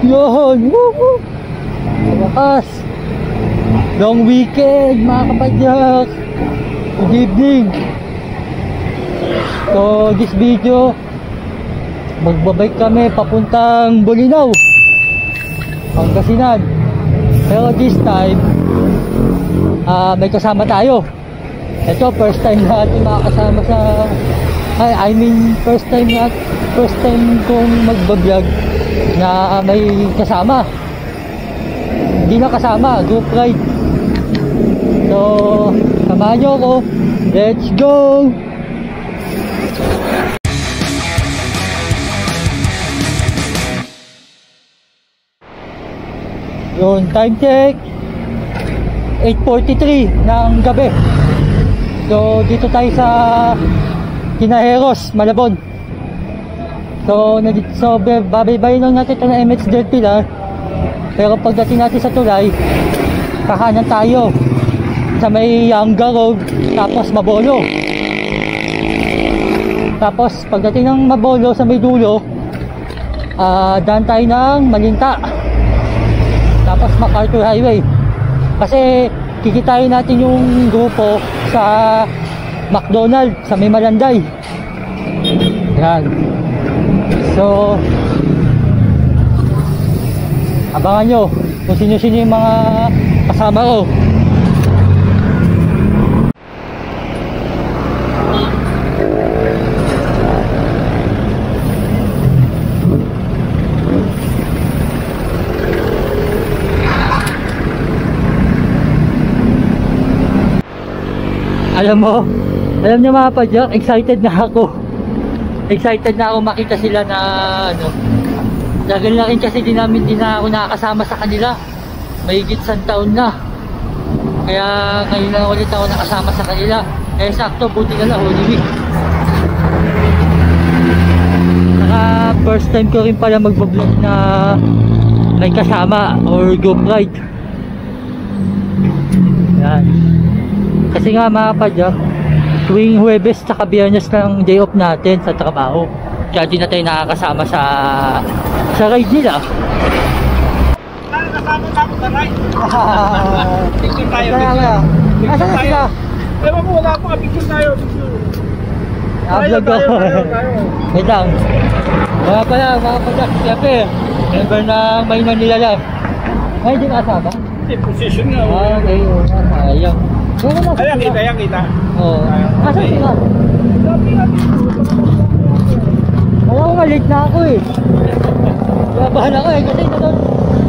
Yun! Woohoo! Wakas! Long weekend mga kapadyak! Good evening! So this video, magbabike kami papuntang Bolinao, Pangasinan. Pero this time may kasama tayo. Ito first time natin makakasama sa first time kong magbablog na may kasama. Hindi na kasama, group ride. So samahan nyo ako. Let's go! Yun, time check 8:43 ng gabi. So dito tayo sa Kinaheros, Malabon. So babaybayin lang natin ito na MX Del Pilar. Pero pagdating natin sa tulay, kakanan tayo sa may Yanga Road, tapos Mabolo. Tapos pagdating ng Mabolo sa may dulo, daan tayo ng Malinta, tapos MacArthur Highway. Kasi kikitain natin yung grupo sa McDonald's sa may Malanday. Yan. So abangan nyo kung sino-sino yung mga kasama ko. Alam niyo mga padyak, excited na ako makita sila na Tagal na rin kasi din na ako nakakasama sa kanila. Mahigit 1 taon na. Kaya ngayon na ulit ako nakasama sa kanila. Eh sakto, buti na lang Holy Week. Saka first time ko rin pala magbablog na may kasama or group ride. Yan. Kasi nga mga padyak, tuwing Huwebes tsaka Biyernes lang day off natin sa trabaho. Kaya di na tayo nakakasama sa ride nila. Kasama na ako sa ride. Picture tayo. Asan na sila? Ewan mo, wala pa. Picture tayo. Vlog ako. Wait lang. Mga pala, mga padyak. Siyempre, member ng Mainan nila lang. Ay, di nakasama? Hindi, position nga. Okay, sayang. Ayan, kita. Oo. Asan sila? Alam ko nga, late na ako eh. Labahan ako eh, kasi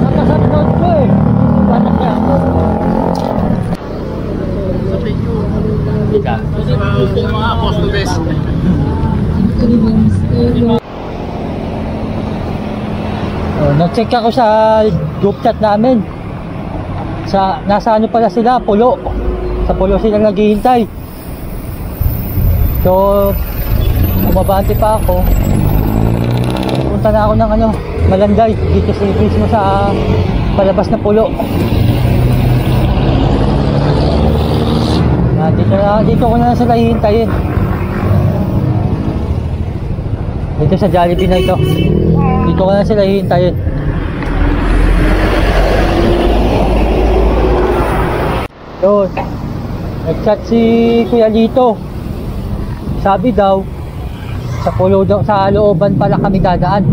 nakasanood ko eh. Batak niya ako. Gusto yung mga apostles. Nag-check ako sa group chat namin. Nasa ano pala sila, Pulo. Sa Pulo sila naghihintay. So bumabante pa ako. Punta na ako ng Malanday dito sa mismo sa palabas na Pulo. Dito ko na sila hihintayin. Dito sa Jollibee na ito. Dito ko na sila hihintayin. Yun. Nag-chat si Kuya Lito. Sabi daw sa Pulo daw, sa looban pala kami dadaan.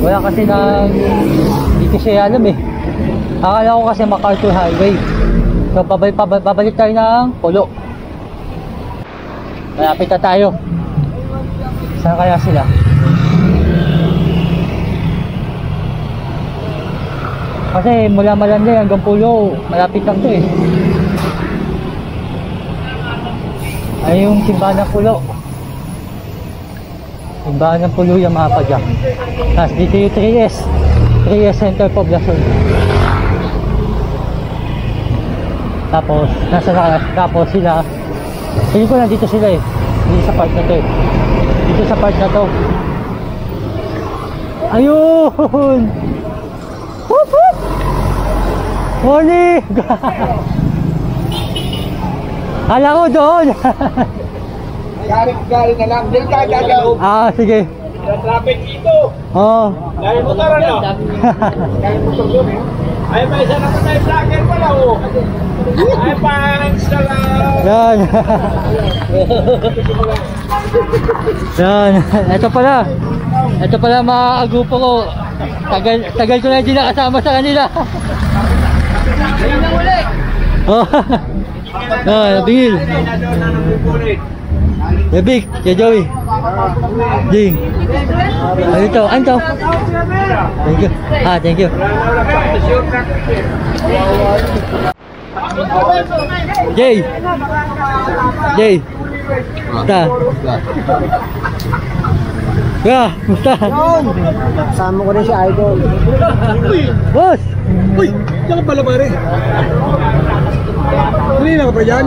Wala kasi hindi ko siya alam eh. Akala ko kasi MacArthur Highway. So babalik tayo ng Pulo. Malapit na tayo. Saan kaya sila? Kasi mula Malanday hanggang Pulo, malapit lang to eh. Ay yung simbahan ng Pulo. Simbahan ng Pulo yung mga padyak. Tapos dito yung 3S Center Poblacion. Tapos sila, hindi ko lang dito sila eh. Dito sa part na to eh. Dito sa part na to. Ayun! Whoop whoop! Morning! Kala ko doon! Galing na lang. Diyan tayo gagawin. Sige. Sa traffic dito. Oo. Dahil motor ano? Dahil motor doon eh. Ay, may isa naman na vlogger pala oh. Ay, pa-install Yan. Yan. Ito pala mga agrupo ko. Tagal ko na hindi nakasama sa kanila. Oh. Bingil. Big, kay Joey. Ding. Ano to? Ano to? Thank you. Thank you. Jay. Musta? Musta? Kasama ko rin si Idol. Boss! Uy! Diyan ka pala pare. Kanina ka pa dyan?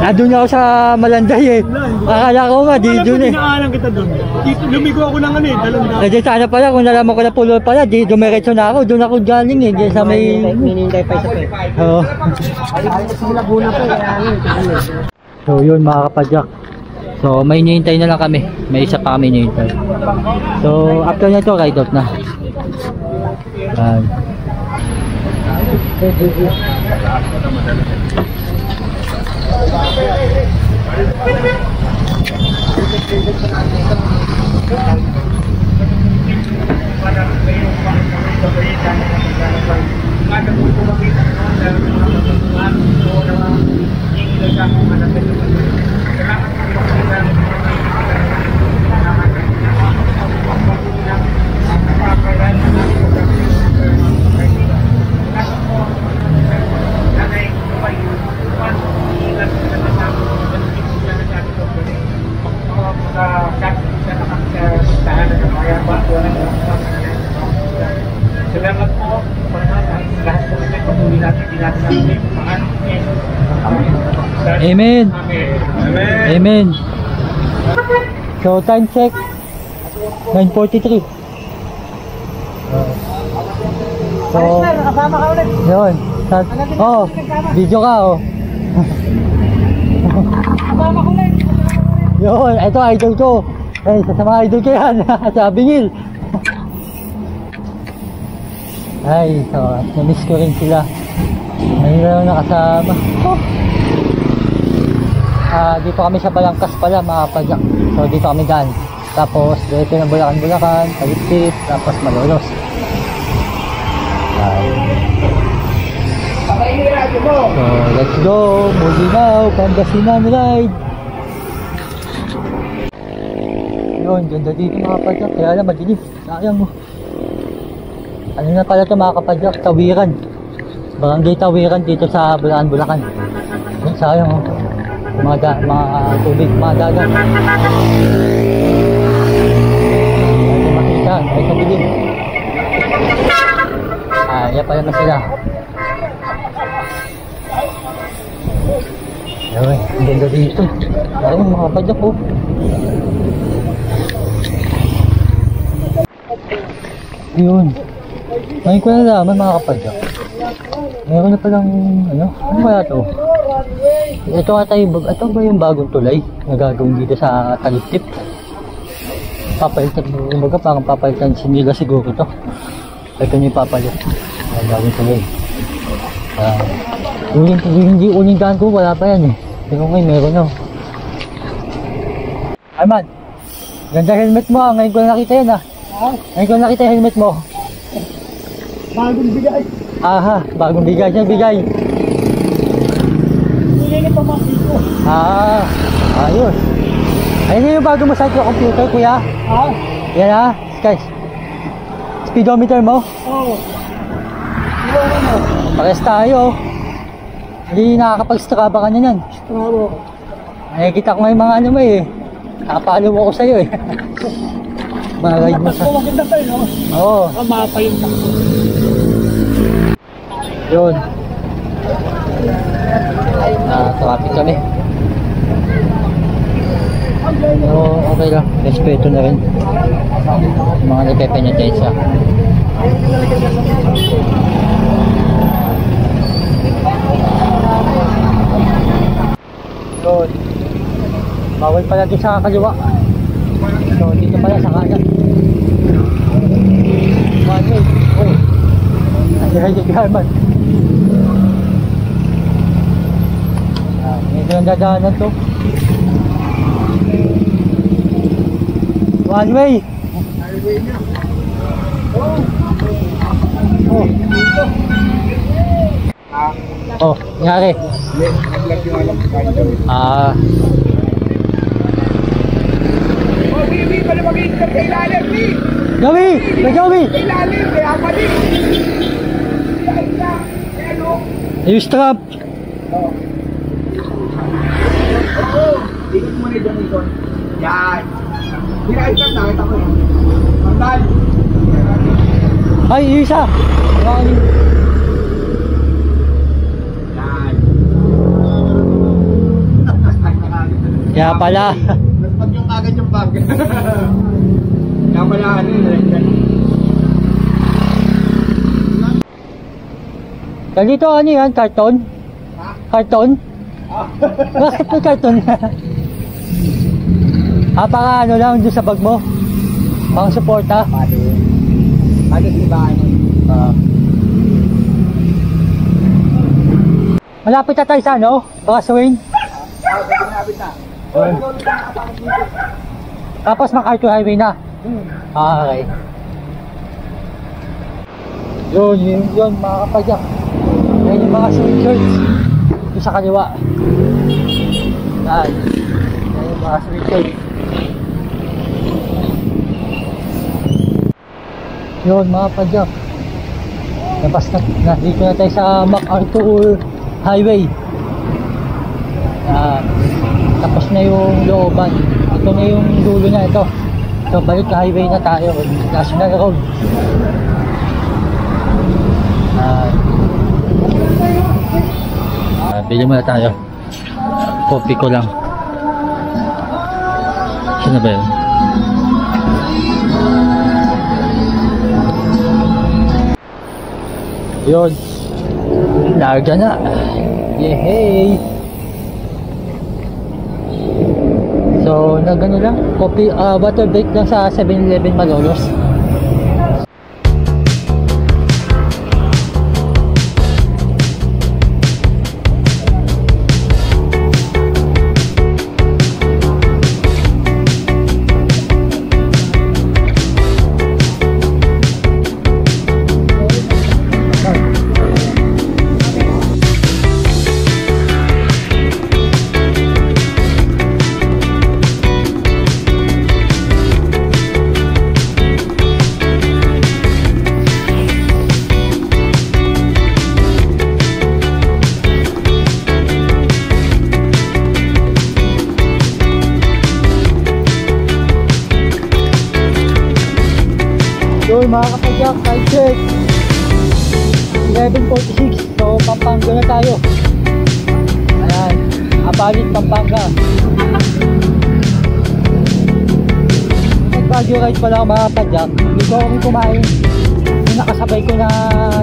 Nandun ako sa Malanday eh. Akala ko nga, di doon eh. Pinaalang kita doon. Dito, lumigo ako ng dalang Di sana pala, kung nalaman ko na pulo pala, di dumiretso na ako. Doon ako galing eh. Di sa may... Minintay pa isa pa eh. Oo. Sila buna pa eh. So yun mga kapadyak. So may hinihintay na lang kami. May isa pa kami hinihintay. So after na ito, ride out na. Salamat po. Lahat po natin patuloy natin dinatang Amen. Amen. Amen. So time check 9:43. So Kasama ka ulit. yun. Video ka oh. Kasama ko ulit. Yun, ito idol ko. Ay, sa mga idol ko yan. Sa Bingil. Ay, so, na-miss ko rin sila. Ngayon na lang nakasama. Dito kami sa Balangkas pala, mga kapadyak. So, dito kami daan. Tapos, dito ng Bulacan, Talitip, tapos Malolos. So, let's go. Moving now, Pangasinan ride. Yun, ganda dito mga kapadyak. Kaya lang, madilim. Sayang mo. Ano na pala ito mga kapadyak? Tawiran. Barangay Tawiran dito sa Bulacan. Yun, sayang oh. Mga tubig, mga dagat. Hindi makita, ay kabilin. Yan pala na sila. Ayun, ang ganda dito. Ayun, mga kapadyak oh. Yun. Ngayon ko na naman mga kapadyak. Meron na palang, ano kaya ito? Ito ba yung bagong tulay na gagawin dito sa Talitip? Papalitan, parang papalitan nila siguro ito. Ito yung papalit. Ang bagong tulay. Uling daan ko, wala pa yan eh. Pero ngayon meron na. Arman, ganda helmet mo ah. Ngayon ko na nakita yan ah. Ngayon ko na nakita yung helmet mo. Bagong bigay. Bagong bigay siya, bigay. Hindi pa makito. Ayos. Ayun yung bago mo sa computer, kuya. Yan ha, guys. Speedometer mo. Oo. Pares tayo. Hindi nakakapag-strava ka na yan. Bravo. Kita ko nga yung mga ano mo eh. Nakapalo ako sa'yo eh. Mga ride mo sa... Maganda tayo, no? Oo. Mapa yung... Yun. Traffic kami. Pero okay lang. Respeto na rin. Mga nagpepenitensya. Yun. Bawal pala doon sa kaliwa. So dito pala sa kanan. One way. Oh. Ay, Garman. Medyo ang dadaanan to. One way. Oh. Oh, nangyari. Naglag yung alam ko. Ah. Oh, Bibi, pala mag-iingat kay ilalim, Bi! Joey! May Joey! Kay ilalim, kaya pa din! Yung strap! Dikit mo na yung donation. Yan! Hinahit lang, nakita ko yun. Mandal! Ay, yung isa! Yan! Kaya pala. Nagpag yung agad yung bag. Kaya pala ano yun. Dito ano yan? Karton? Ha? Karton? Bakit may karton? Baka ano lang doon sa bag mo? Pang suporta? Ano si ba ano? Malapit na tayo sa ano? Baka swing? Malapit na. Tapos MacArthur Highway na? Okay. Yun mga kapadyak. Yan yung mga swing shirts. Doon sa kaliwa. Yan yung mga swing shirts. Yun mga kapadyak. Labas na dito na tayo sa MacArthur Highway. Tapos na yung looban. Ito na yung dulo na ito. So balik na highway na tayo. National Road. Bili muna tayo. Kopi ko lang. Sino ba yun? Yun. Larga na. Yehey! So, nagano lang, coffee, water break lang sa 7-Eleven Malolos. Yun mga kapadyak, time check 11:46. So Pampanga na tayo. Ayan, Apalit, Pampanga. Nag-Baguio ride pala ako mga kapadyak. Dito ako kumain. Yung nakasabay ko na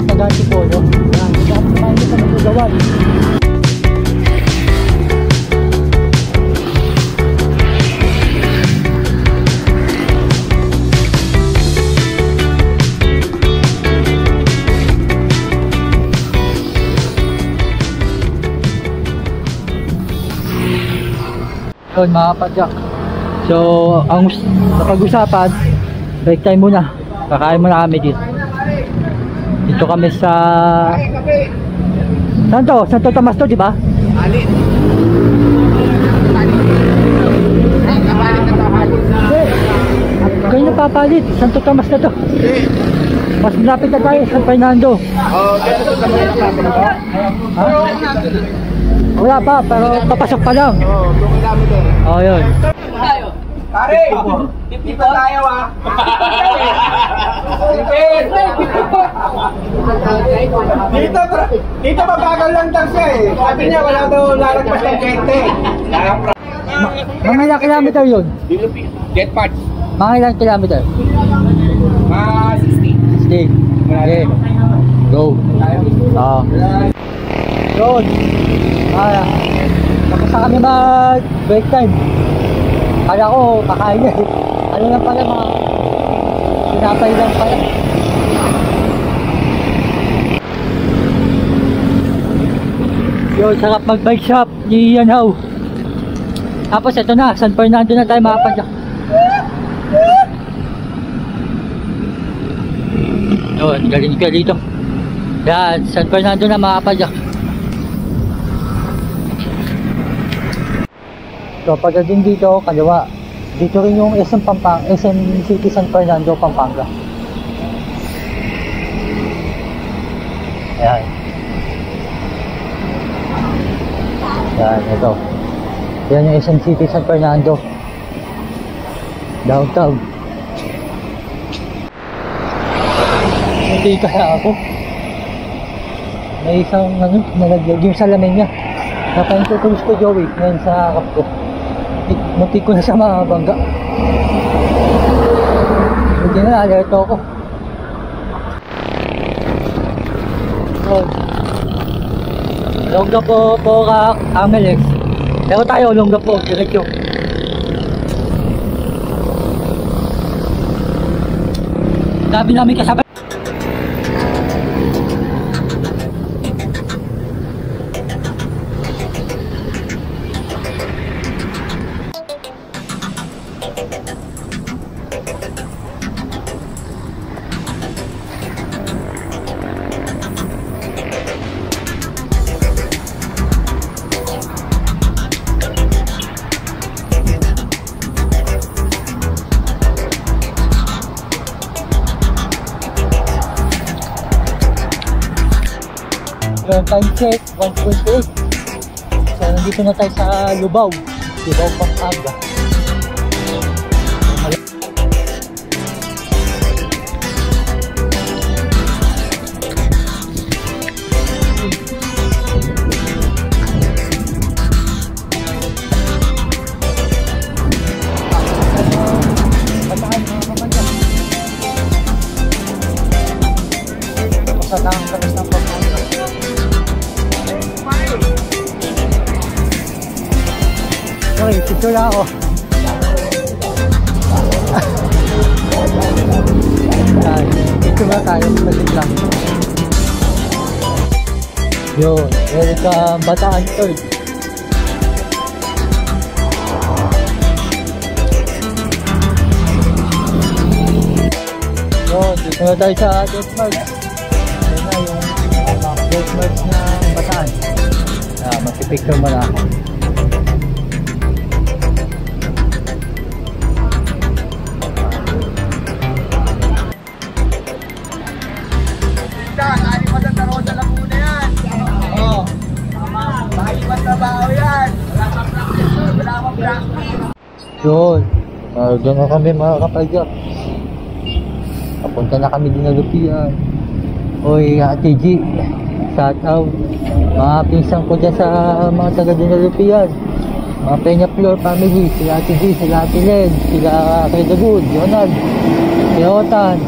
taga-Antipolo. Ayan, dito ako kumain sa Magagawan. Yun mga kapadyak. So ang napag-usapan, break time muna. Kakain muna kami dito. Dito kami sa Santo Tomas to, di ba? Alin? Kapalit na to, halit. Kayo napapalit, Santo Tomas na to. Mas malapit na tayo, San Fernando. Kaya ito sa mga napapalit. Ha? Wala pa, pero papasok pa lang. 2 kilometer. Oh, yun. Pare, dito tayo ah. Dito mabagal lang daw siya eh. Sabi niya wala daw lalagpas ng 20. Mga ilang kilometer yun? Get parts. Mga ilang kilometer? 60. Stay. Okay. Go. Yun. Tapos na kami mag break time. Kala ko kakain na eh. ano lang pala, mga pinapay lang pala. Yo, sarap mag-bike shop ni Ian Howe. Tapos ito na, San Fernando na tayo makapadyak. Yun, galing ka dito. Yan, San Fernando na makapadyak. So pagdating dito, kaliwa. Dito rin yung SM City San Fernando, Pampanga. Ayan. Yan, ito. Yan yung SM City San Fernando. Downtown. Hindi kaya ako. May isang nalaglag yung salamin niya. Naka-introduce ko Joey ngayon sa harap ko. Muntik ko na siya makabangga. Hindi na, alerto ako. Longga po ka Amelex. Pero tayo longga po, diretso. Sabi namin kasabay. Time check 1.8. So nandito na tayo sa Lubao, Pampanga. Bataan mga kamanda. Bataan ang kalas ng Pampanga. Okay, picture lang ako. Picture na tayo, malit lang. Yun, welcome Bataan Third. Yun, dito na tayo sa Deathmarks. Yun na yung Deathmarks ng Bataan. Magpipicture mo na ako. Yun, doon na kami mga kapagyak. Papunta na kami dinalupian. Oy, Ate G, shout out. Mga pinsang ko dyan sa mga taga dinalupian. Mga Peña Flor family, sila Ate G, sila Ate Len, sila Kedagud, Jonad, sila Otan.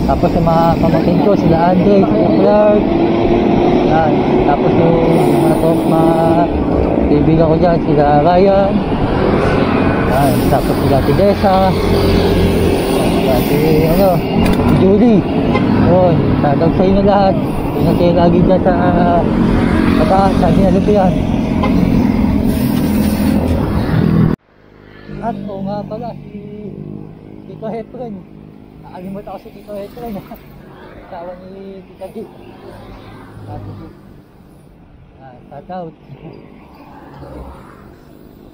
Tapos sa mga pamakin ko, sila Andre, sila Clark. Yan. Tapos yung mga kaibigan ko dyan, sila Ryan. Yan. Tapos sila Tidesa. Si Julie. Yun. Tatag sa inyo lahat. Tingnan kayo lagi dyan sa Bataan, sa dinalupian. At oo nga pala, si Tito Hepren. Nakalimut ako si Tito Hepren. Kasawa ni Tita G. Shout out.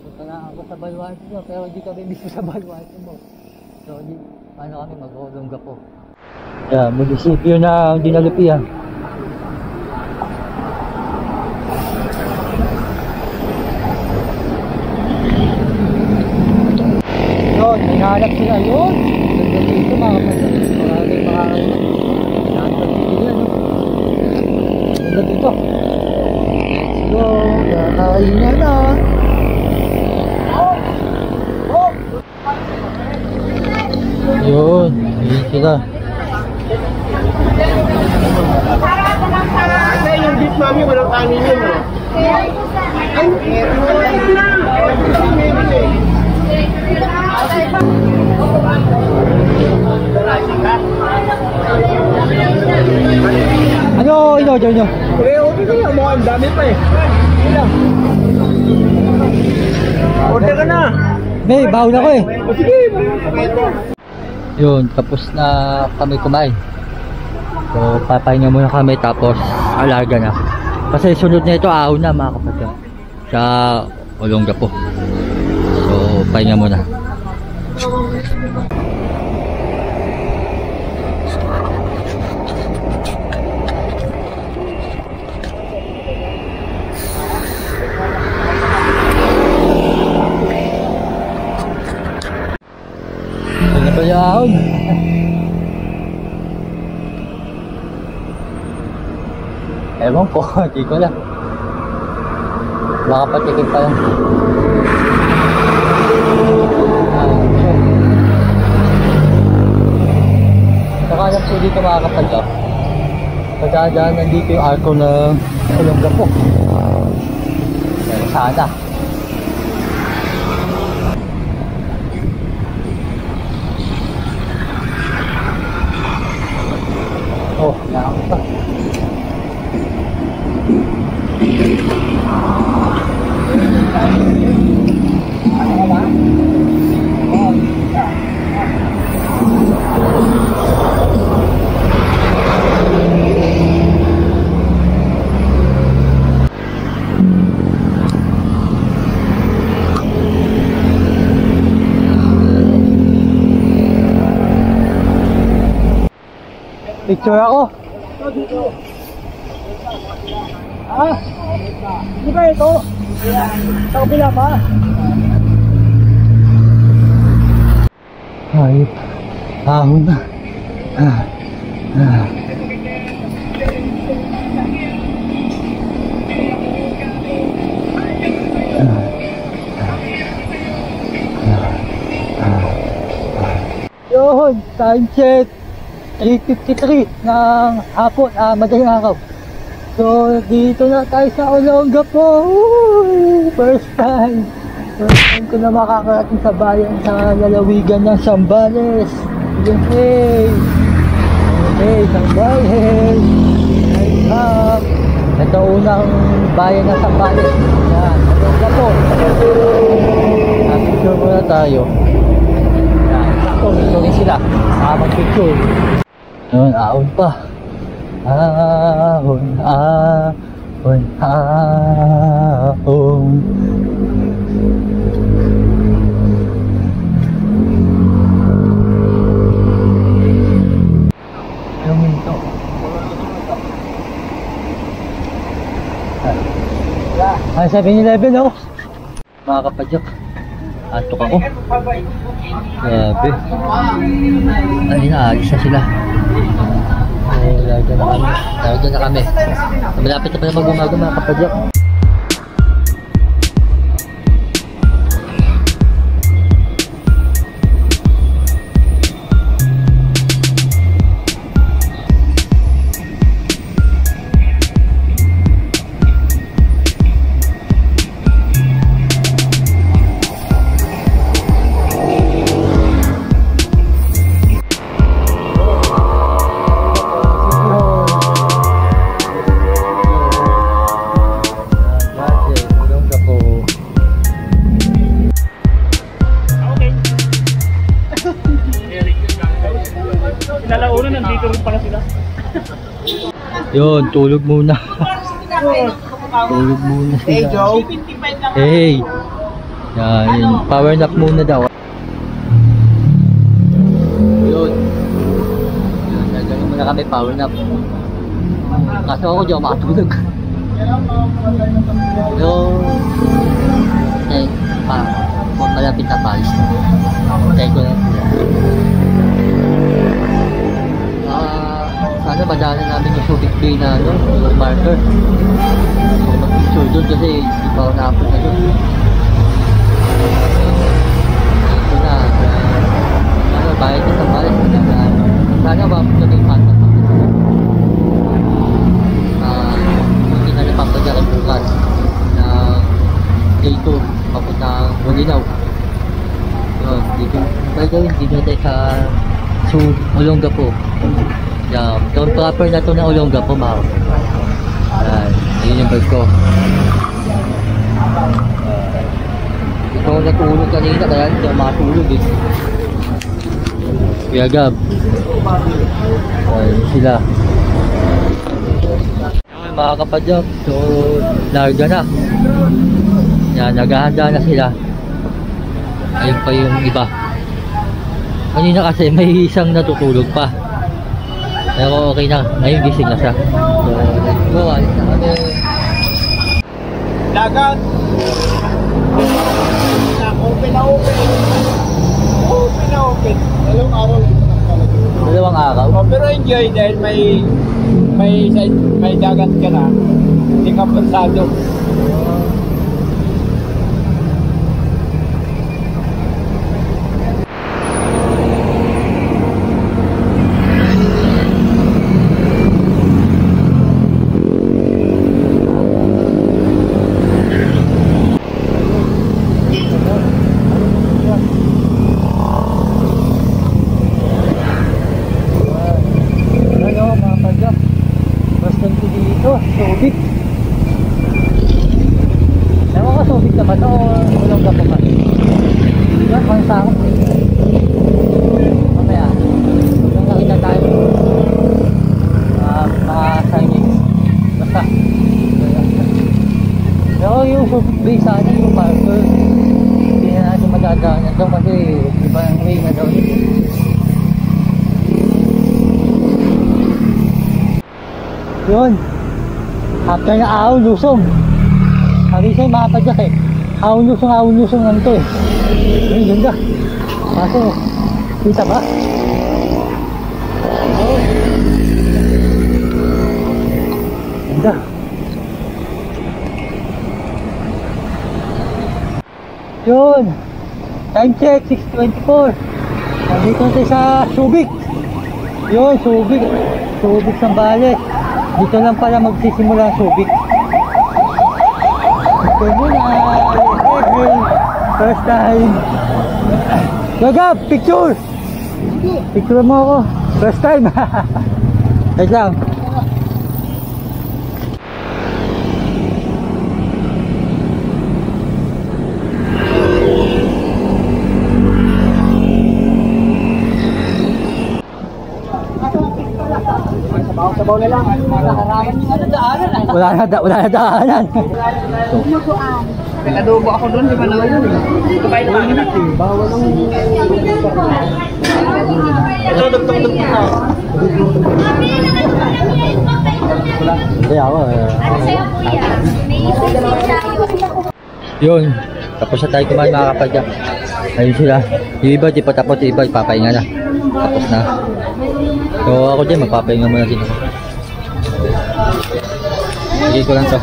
Punta na ako sa Baluarte mo, pero hindi kami mismo sa Baluarte mo. So, paano kami mag-Olongga po? Munisipyo na dinalupian. Yun, hinahanap sila yun. Ganda dito mga kapatid. Maraming hinahanap dito yan. Ganda dito. So, kakain na. Yun, yun sila. Ate, yung beef mami, walang kanin yun, no? Ay, meron na. Meron eh. Ano in-order nyo? Ang dami pa eh. Order ka na. May, baon ako eh. O sige, Yun, tapos na kami kumain. So, papahinga muna kami tapos alarga na. Kasi sunod na ito, ahon na mga kapatid. Sa Olongapo. So, pahinga muna. Ano ba yung ahon? Ewan ko, hindi ko lang. Baka patikin pa yan. Saka lang po dito makakapagla. Pagdadaan nandito yung arko ng Olongapo. Pero sana. Oh, nakakot pa. Picture ako. Ah, di ba ito? Sa kabila pa? Ayop. Ahon na. Yun, time check 3:53 ng hapon, madaling araw. So, dito na tayo sa Olongapo. First time ko na makakarating sa bayan sa lalawigan ng Zambales. Hey! Hey, Zambales! Nice up! Ito unang bayan ng Zambales. Yan, Olongapo. Picture muna tayo. Yan, sakto, dito rin sila. Mag-picture. Yun, ahon pa. Ahon, ahon, ahon. Anong minto? Ay, 7-Eleven ako. Mga kapadyak. Antok ako. Grabe. Ay, naalis na sila. Larga na kami. Larga na kami. Malapit na pala mag-umaga mga kapadyak. Nalauna, nandito rin pala sila. Yun, tulog muna. Tulog muna sila. Hey, Joe. Hey. Yan, power nap muna daw. Yun. Yan, nagano muna kami, power nap. Kaso ako di ako makatulog. Yun. Eh, malapit na palis na. Try ko lang sila. Sana madaanan namin yung Subic Bay na ano, yung marker. So mag-picture doon kasi hindi pa ako na-upload na doon. Ito na, ano, bayad na sa palis na sana ma-upload na yung panta pa. Hindi na napapadya rin bukas na day 2 papuntang Bulinaw. Yun, dito sa Olongapo. Yan, town proper na to na Olongapo, mga kapatid. Yan, yun yung bag ko. Ito ako natulog kanina, kaya hindi ako makatulog eh. Kuya Gab. Ayun sila. Ayun mga kapadyak, so larga na. Yan, naghahanda na sila. Ayun pa yung iba. Kanina kasi may isang natutulog pa. Pero okay na, ngayon gising na siya. So let's go, alis na kami. Dagat. Open na open. Open na open. Dalawang araw. Dalawang araw? Oh, pero enjoy dahil may dagat ka na. Hindi ka pansado. Subic. Ewan ko subic na ba ito o Olongapo pa? Yan, pansako. Mamaya, kung nakita tayo mga signage. Basta. Pero yung subic bay sana yung parker. Hindi na natin magdadaanan daw kasi iba ang way na daw yun. Yun. After na ahon lusong. Sabi sa'yo mga kapadyak eh. Ahon lusong lang to eh. Ayun, ganda. Kaso, kita ba? Oh. Ganda. Yun. Time check, 6:24. Nandito tayo sa Subic. Yun, Subic. Subic Sambales. Dito lang pala magsisimula ang Subic. Ito muna. First time. Gagab, picture! Picture mo ako. First time. Wait lang. Sabaw na lang. Wala na daanan. Nag-adobo ako doon, di ba na yun? Kumain lang natin. Bawal ang... Ito, dugtong na. Hindi ako. Yun. Tapos na tayo kumain mga kapadyak. Ayun sila. Yung iba di pa tapos, yung iba ipapahinga na. Tapos na. So ako din magpapahinga muna din. Sige ko lang to.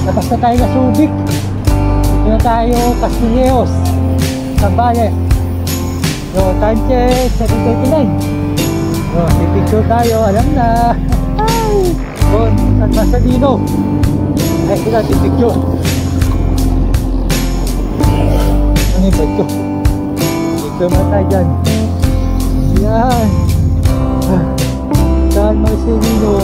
Tapos na tayo na Subic. Dito na tayo Castilleos, Sambales. So time check 7:29. So pipicture tayo, alam na. Ay! So San Marcelino. Ay sila pipicture. Ano yung bag ko? Picture mo tayo dyan. Yan. San Marcelino.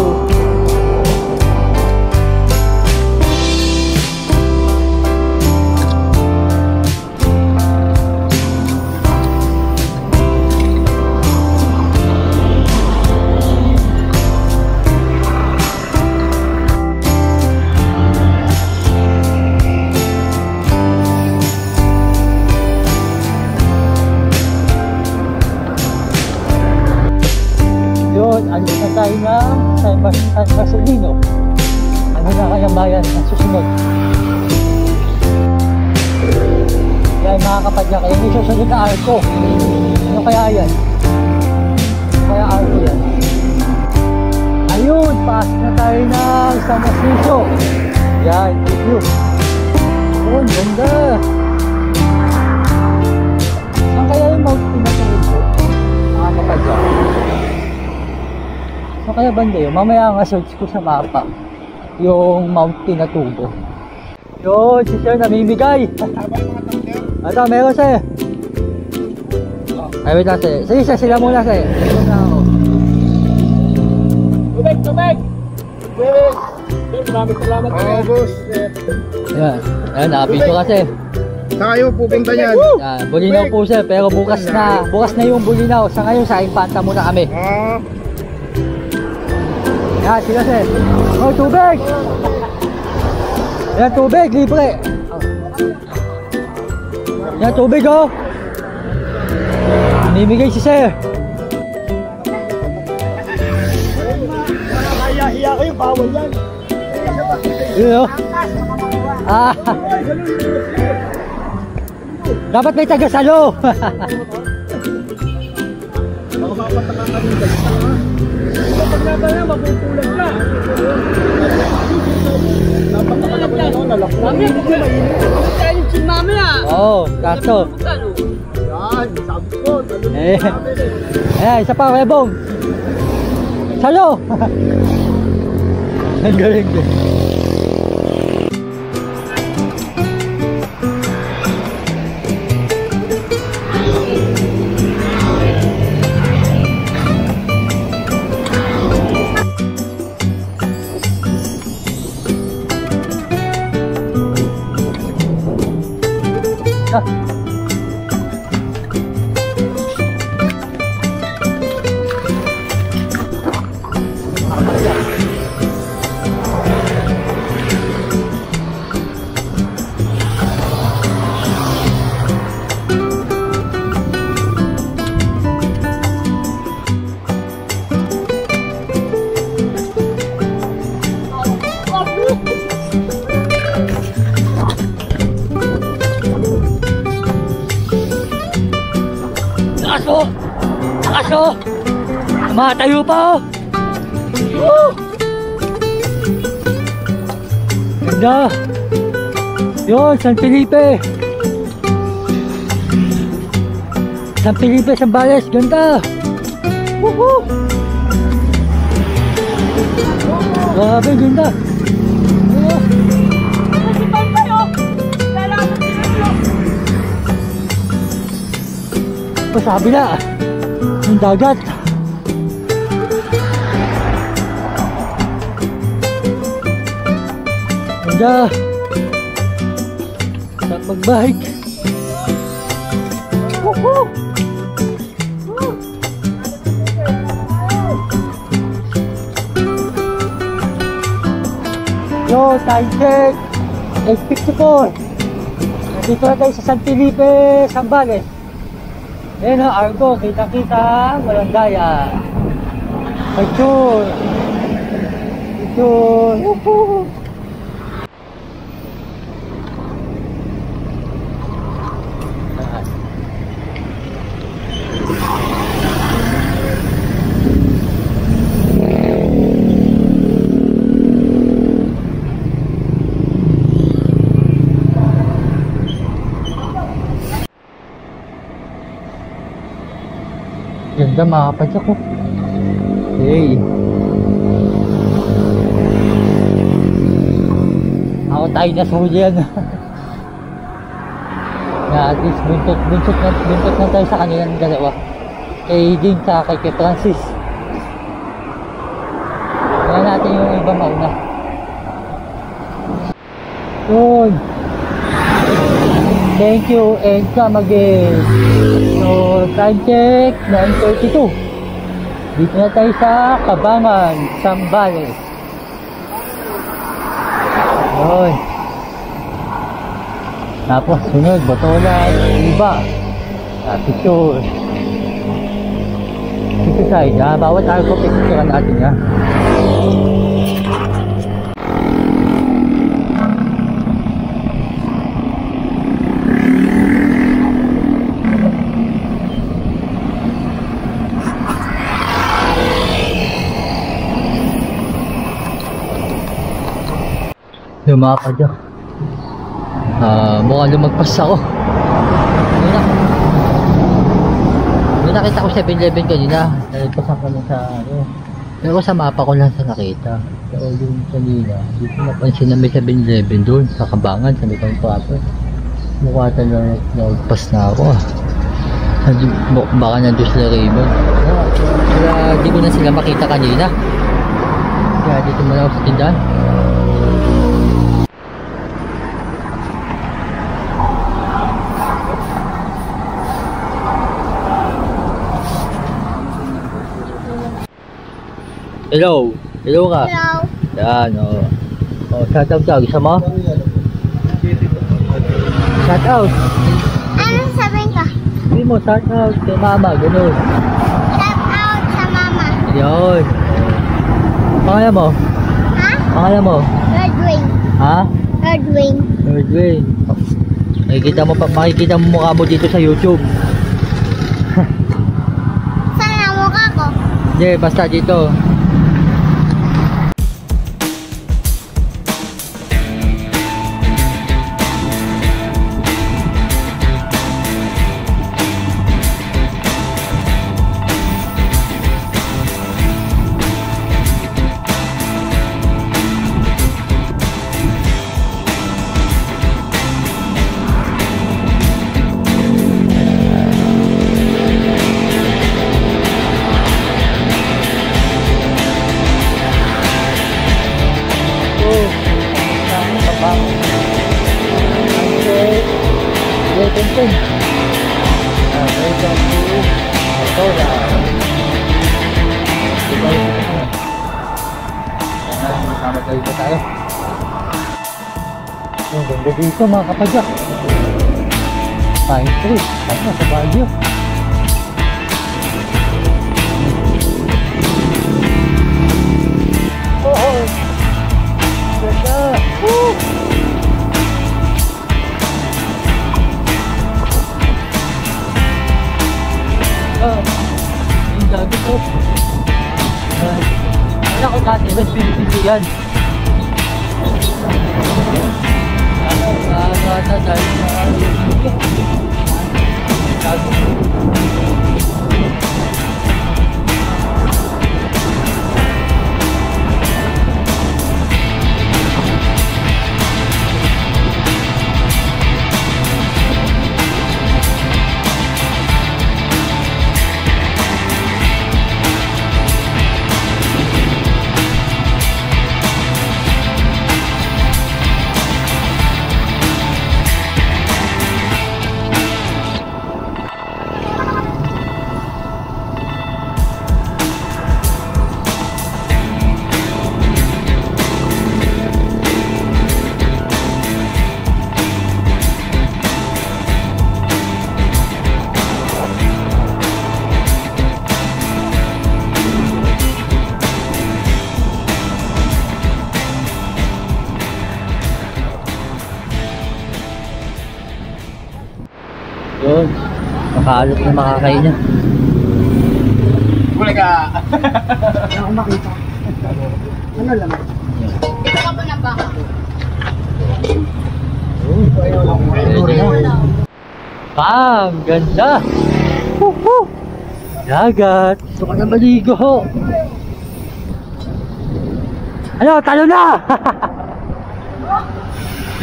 Alis na tayo ng San San Marcelino. Ano na kayang bayan ang susunod? Yan mga kapadya, kaya may susunod na arko. Ano kaya yan? Ano kaya arko yan? Ayun, pass na tayo ng San Marcelino. Yan, thank you. Oh, ganda. Saan kaya yung Mount Pinatubo? Mga kapadya. Saan kaya banda yun? Mamaya nga search ko sa mapa yung Mount Pinatubo. Yun, si sir namimigay. Ito, meron sir. Ay, wait lang sir. Sige, sila muna sir. Tubig! Tubig! Tubig! Maraming salamat. Oo, boss. Yan. Ayan, nakapito kasi. Saan kayo pupunta niyan? Yan, Bulinaw po sir. Pero bukas na yung Bulinaw. Sa ngayon, sa Infanta muna kami. Yan, sila sir. Oh, tubig! Yan, tubig, libre. Yan, tubig oh. Namimigay si sir. Hiya kayo, bawal yan. Yun oh. Ah. Dapat may taga-salo. Kapag naman na, mapupulag ka. Mami, kainin si mami ah. Oo, kaso. Yan, sabi ko. Ayan, isa pa, Rebong. Salo. Ang galing din. Lakas oh! Matayo pa oh! Woo! Ganda! Yun, San Felipe! San Felipe, Zambales, ganda! Woohoo! Grabe, ganda! Sabi na yung dagat. Ganda sa pagbike. Yo, time check 8:54. Nandito na tayo sa San Felipe, Zambales. Ayan o, Argo, kita-kita, walang daya. Picture! Picture! Woohoo! Ganda mga kapadya ko. Hey. Ako tayo na sa huli yan. Na at least buntot na tayo sa kanilang dalawa. Kay Jing sa kay Francis. Kaya natin yung iba mauna. Yun. Thank you and come again. So, time check, 9:32. Dito na tayo sa Cabangan, Zambales. Yun. Tapos, sunod, Botolan, iba. Picture. Picture side, ha? Bawat arko, picture natin, ha? Yung mga kadya. Mukhang lumagpas ako. May nakita ko 7-Eleven kanina. Nalagpasan ko lang sa ano. Pero sa mapa ko lang sa nakita. So yung kanina, dito napansin na may 7-Eleven doon sa Kabangan, sa Metong Papo. Mukha talaga nagpas na ako ah. Baka nandun sila Raymond. Kaya di ko na sila makita kanina. Kaya dito muna ako sa tindahan. Hello. Hello ka. Hello. Yan, o. O, shout out ka. Gusto mo? Shout out. Anong sabihin ko? Sabi mo, shout out kay mama. Ganun. Shout out sa mama. Yun. Pangalan mo? Ha? Pangalan mo? Redwing. Ha? Redwing. Redwing. Makikita mo mukha mo dito sa YouTube. Saan ang mukha ko? Hindi, basta dito. Ang ganda dito mga kapadyak. Pine tree. Ano sa Baguio? Oo. Ganda. Woo! Yung dagi ko. Wala ko dati. West Philippines yan. Yun. Makaalot na makakain na. Huli ka! Ako makita. Ano lang? Ito ka pa na baka. Bam! Ganda! Woohoo! Dagat! Gusto ka na maligo! Ano? Talo na!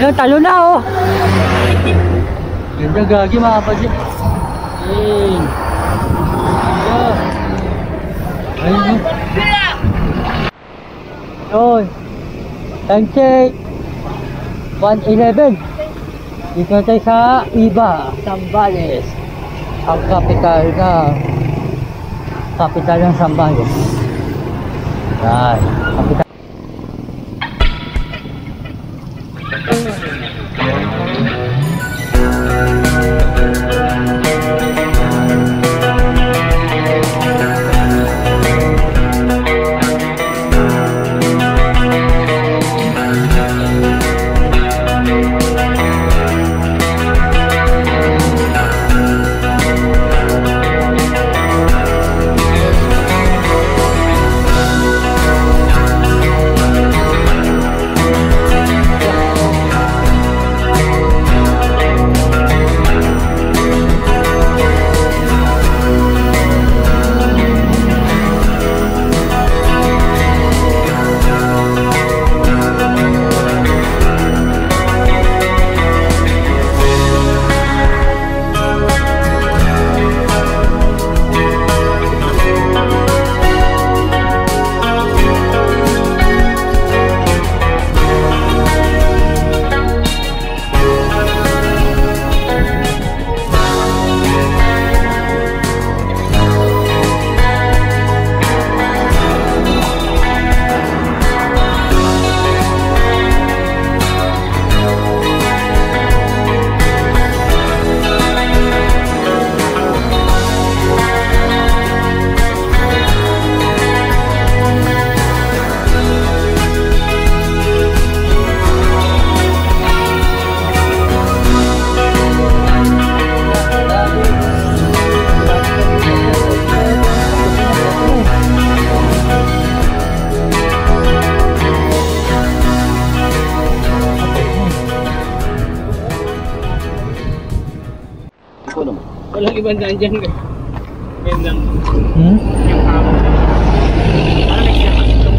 Ano? Talo na oh! Ganda gagi mga kapatid! Hey! Ayun! Yun! Time check! 1:11. Dito na tayo sa Iba, Zambales. Ang kapital ng Zambales. Yan, kapital. ibang daan dyan. Yan lang. Hmm? Yung hawak. Parang may siya kasi ito.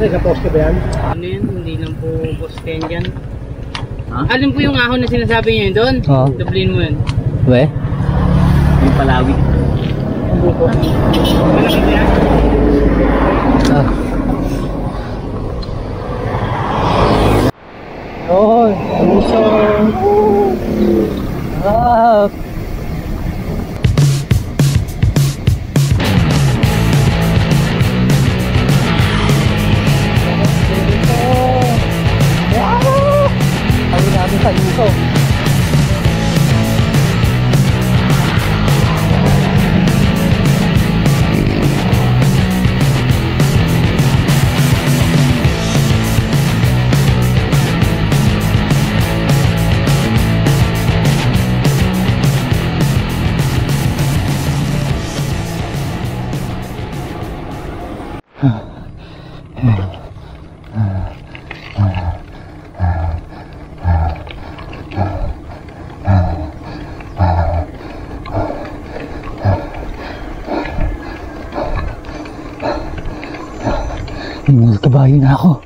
Ay, ka-poste ba yan? Ano yan? Hindi lang po poste yan dyan. Alin po yung ahon na sinasabi niyo yun doon? Oo. Dublin mo yun. We? Yung palawig. Ang buko. Malaki ba yan? Ah. Yun. Puso. Ah. Ay namin sa luso. Kabayo na ako.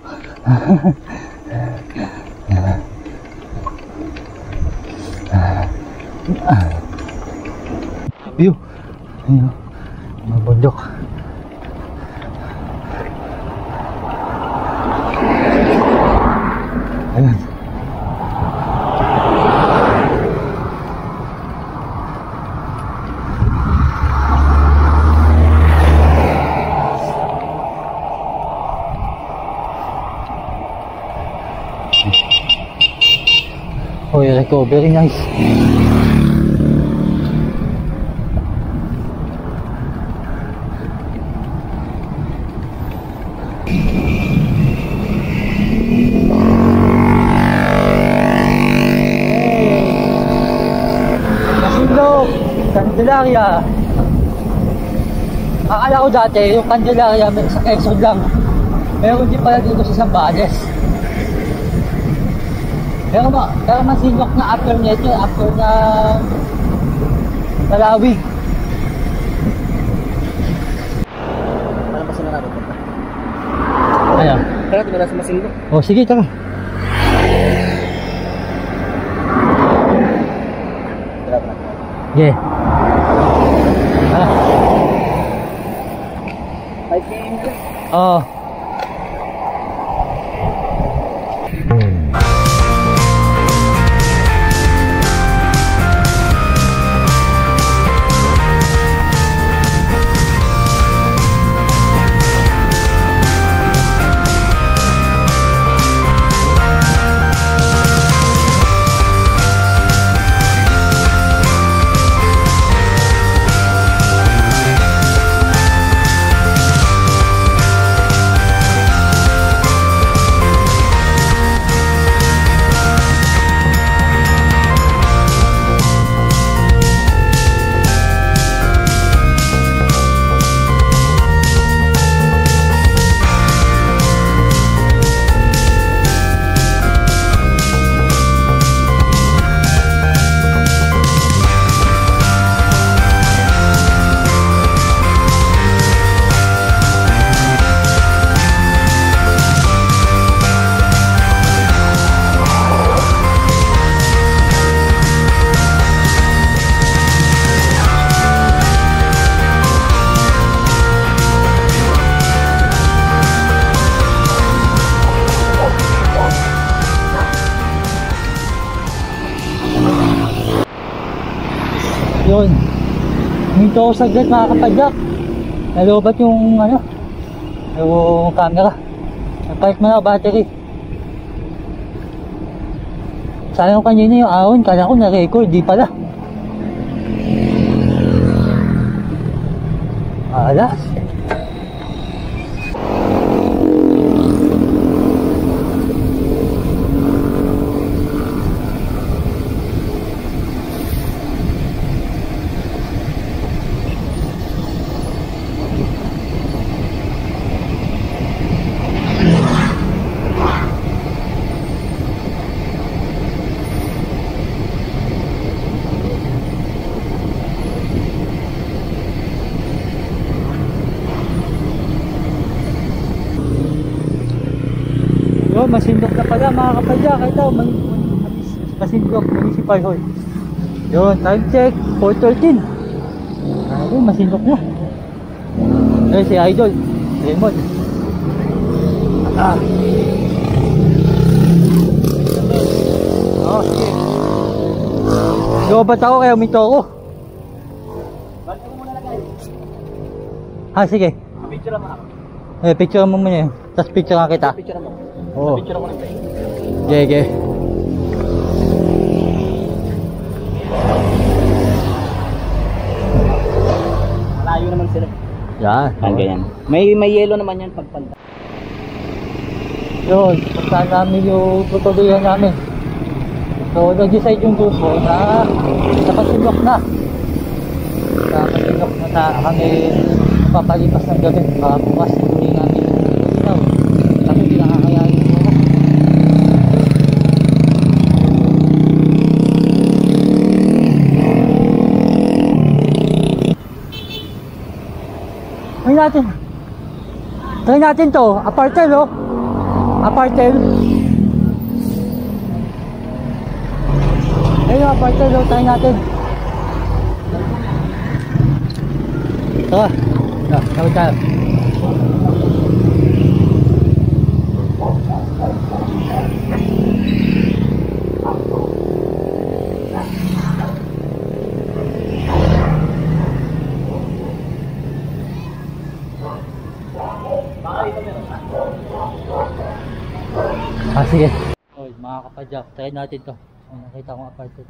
View. Ayun. Mga bundok. Ayun. Oh, yung recovery, nice. Masinlog, Candelaria. Akala ko dati, yung Candelaria sa Quezon lang. Meron din pala dito sa Zambales. Pero masinlok na after nito, after na Palawig. Ano ba sila natin? Ayan. Tara, tingnan sa Masinlok. O sige, tara. Tara, tara. Yeah. Ah. 5 PM na rin. Oo. Yun. Hinto ako saglit mga kapadyak. Nalobat yung ano, yung camera. Nagpalit mo na battery. Sayang kanina yung ahon, kala ko na-record, di pala. Alas. Yun, Masindok na pala mga kapadya. Kahit daw, Masindok Municipal Hall. Yun, time check, 4:13. Ayun, Masindok na. Ayun, si Idol, Raymond. Sige. Lobat ako kaya umito ako. Sige. Picture mo ako. Picture mo muna yun. Tapos picture nga kita. Picture mo. Oo. Picture mo lang tayo. Gege. Malayo naman sila. Yan. Ganyan. May yellow naman yan pagpanda. Yun, puntahan namin yung tutuloyan namin. So, nag-decide yung grupo na napasinok na. Napasinok na kami papalipas ng gabi para bukas tuloy namin yung itaw. Kasi hindi nakakayanin yung bukas. Try natin to, apartel oh. Apartel. Ayun, apartel oh, try natin. Tara. Tawag tayo. Sige. Oy, mga kapadyak, try natin to. Ay, nakita kong apartel.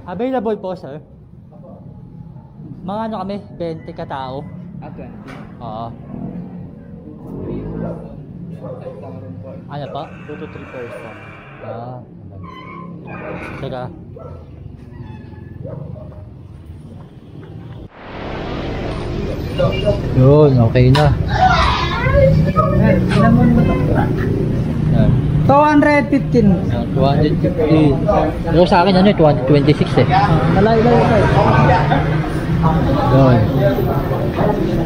Available po, sir. Mga ano kami, 20 katao. 20. Oo. Ano pa? 2 to 3 person. Teka. Yun, okay na. Ilan mo naman ito? Yan. 215. 250. Pero sa akin ano 226 eh. Malayo-layo tayo. Yun.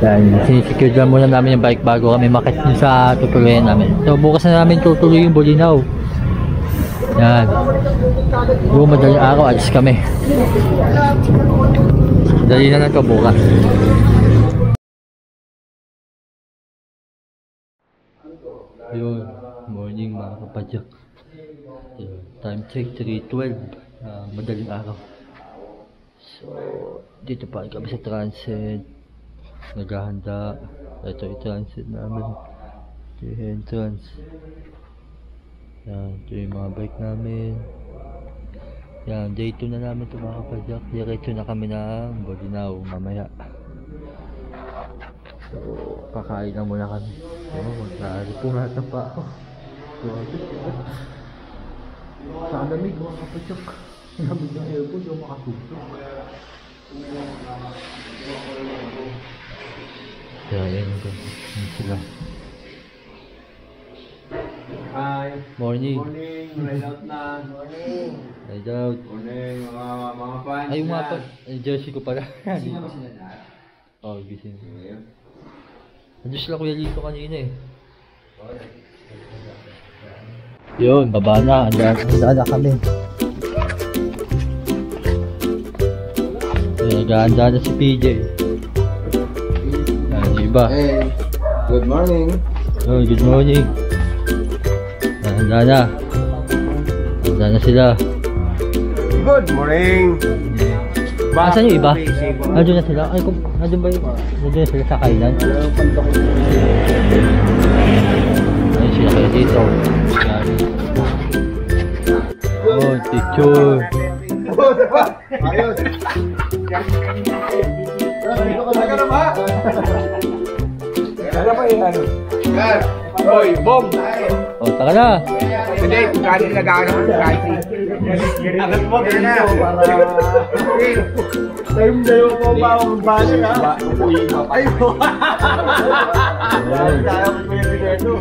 Yan, sinisecure lang muna namin yung bike bago kami makit sa tutuloyan namin. So bukas na namin tutuloy yung Bolinao. Yan. Yung madaling araw, alis kami. Dali na ito bukas. Yun, morning mga kapadyak. Time check 3:12, madaling araw. So dito pa kami sa transit, naghahanda. Ito yung transit namin, ito yung entrance. Yan, ito yung mga bike namin. Yan, day 2 na namin ito mga kapadyak. Diretso na kami ng Bolinao mamaya. So, kakain na muna kami. Magkakain po natin pa ako. Sa lamig, mga kapatsak. Lamig ng airport, yung makatutok. Kaya yan ito. Yan sila. Hi. Morning. Morning. Ride out na. Morning. Ride out. Morning mga fans. Ay, yung mga pa. Jersey ko pala. Sino ba sila na? Oh, gising. Nandiyo sila Kuya Lito kanina eh. Yun, baba na. Andaan na kami. Nag-aanda na si PJ. Yan, yung iba. Hey. Good morning. Oh, good morning. Handa na. Handa na sila. Good morning. Asan yung iba? Nandun na sila? Ay, nandun ba yung... Nandun na sila sa kainan? Ayun sila kayo dito. Oh, teacher. Ayos. Talaga na ba? Alam mo yung ano? Hoy, bomb! Oh, taka na. Hindi, kung kani nag-aano ko kahit alam mo, ganito para... Tayong dalawa po ba ang bali ha? Ay po! Kaya mo po yung Ricardo.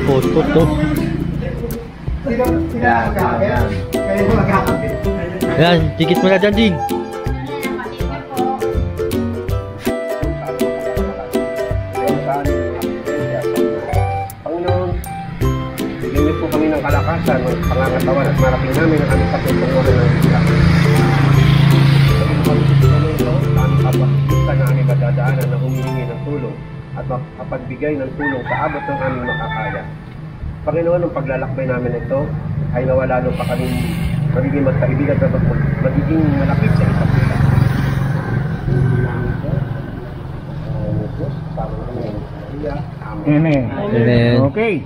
post-post to. Ayan, tikit mo na dyan din. Panginoon, bigyan niyo po kami ng kalakasan, ng pangangatawan at marating namin ang aming patutunguhan ng isla. Kami kapag-isa na aming madadaanan na humihingi ng tulong at makapagbigay ng tulong sa abot ng aming makakaya. Panginoon, ang paglalakbay namin ito ay nawala lalo pa kami magiging magkaibigan at magiging malapit sa isa't isa. Amen. Amen. Okay.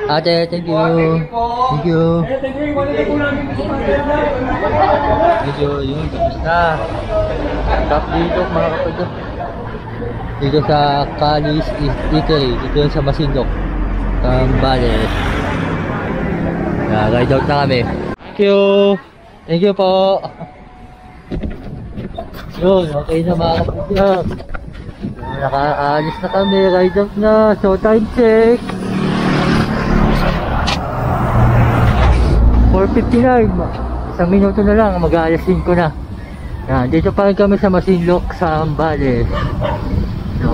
Ate, thank you. Thank you. Medyo yun, tapos na. Stop dito mga kapatid. Dito sa Calis Eatery. Dito sa Masinloc. Zambales. Ride out na kami. Thank you. Thank you po. Yun, okay na mga kapatid. Nakaalis na kami. Ride out na. So time check. 4:59. Isang minuto na lang, mag-aalas 5 na. Yan, dito pa rin kami sa Masinloc, Zambales. So,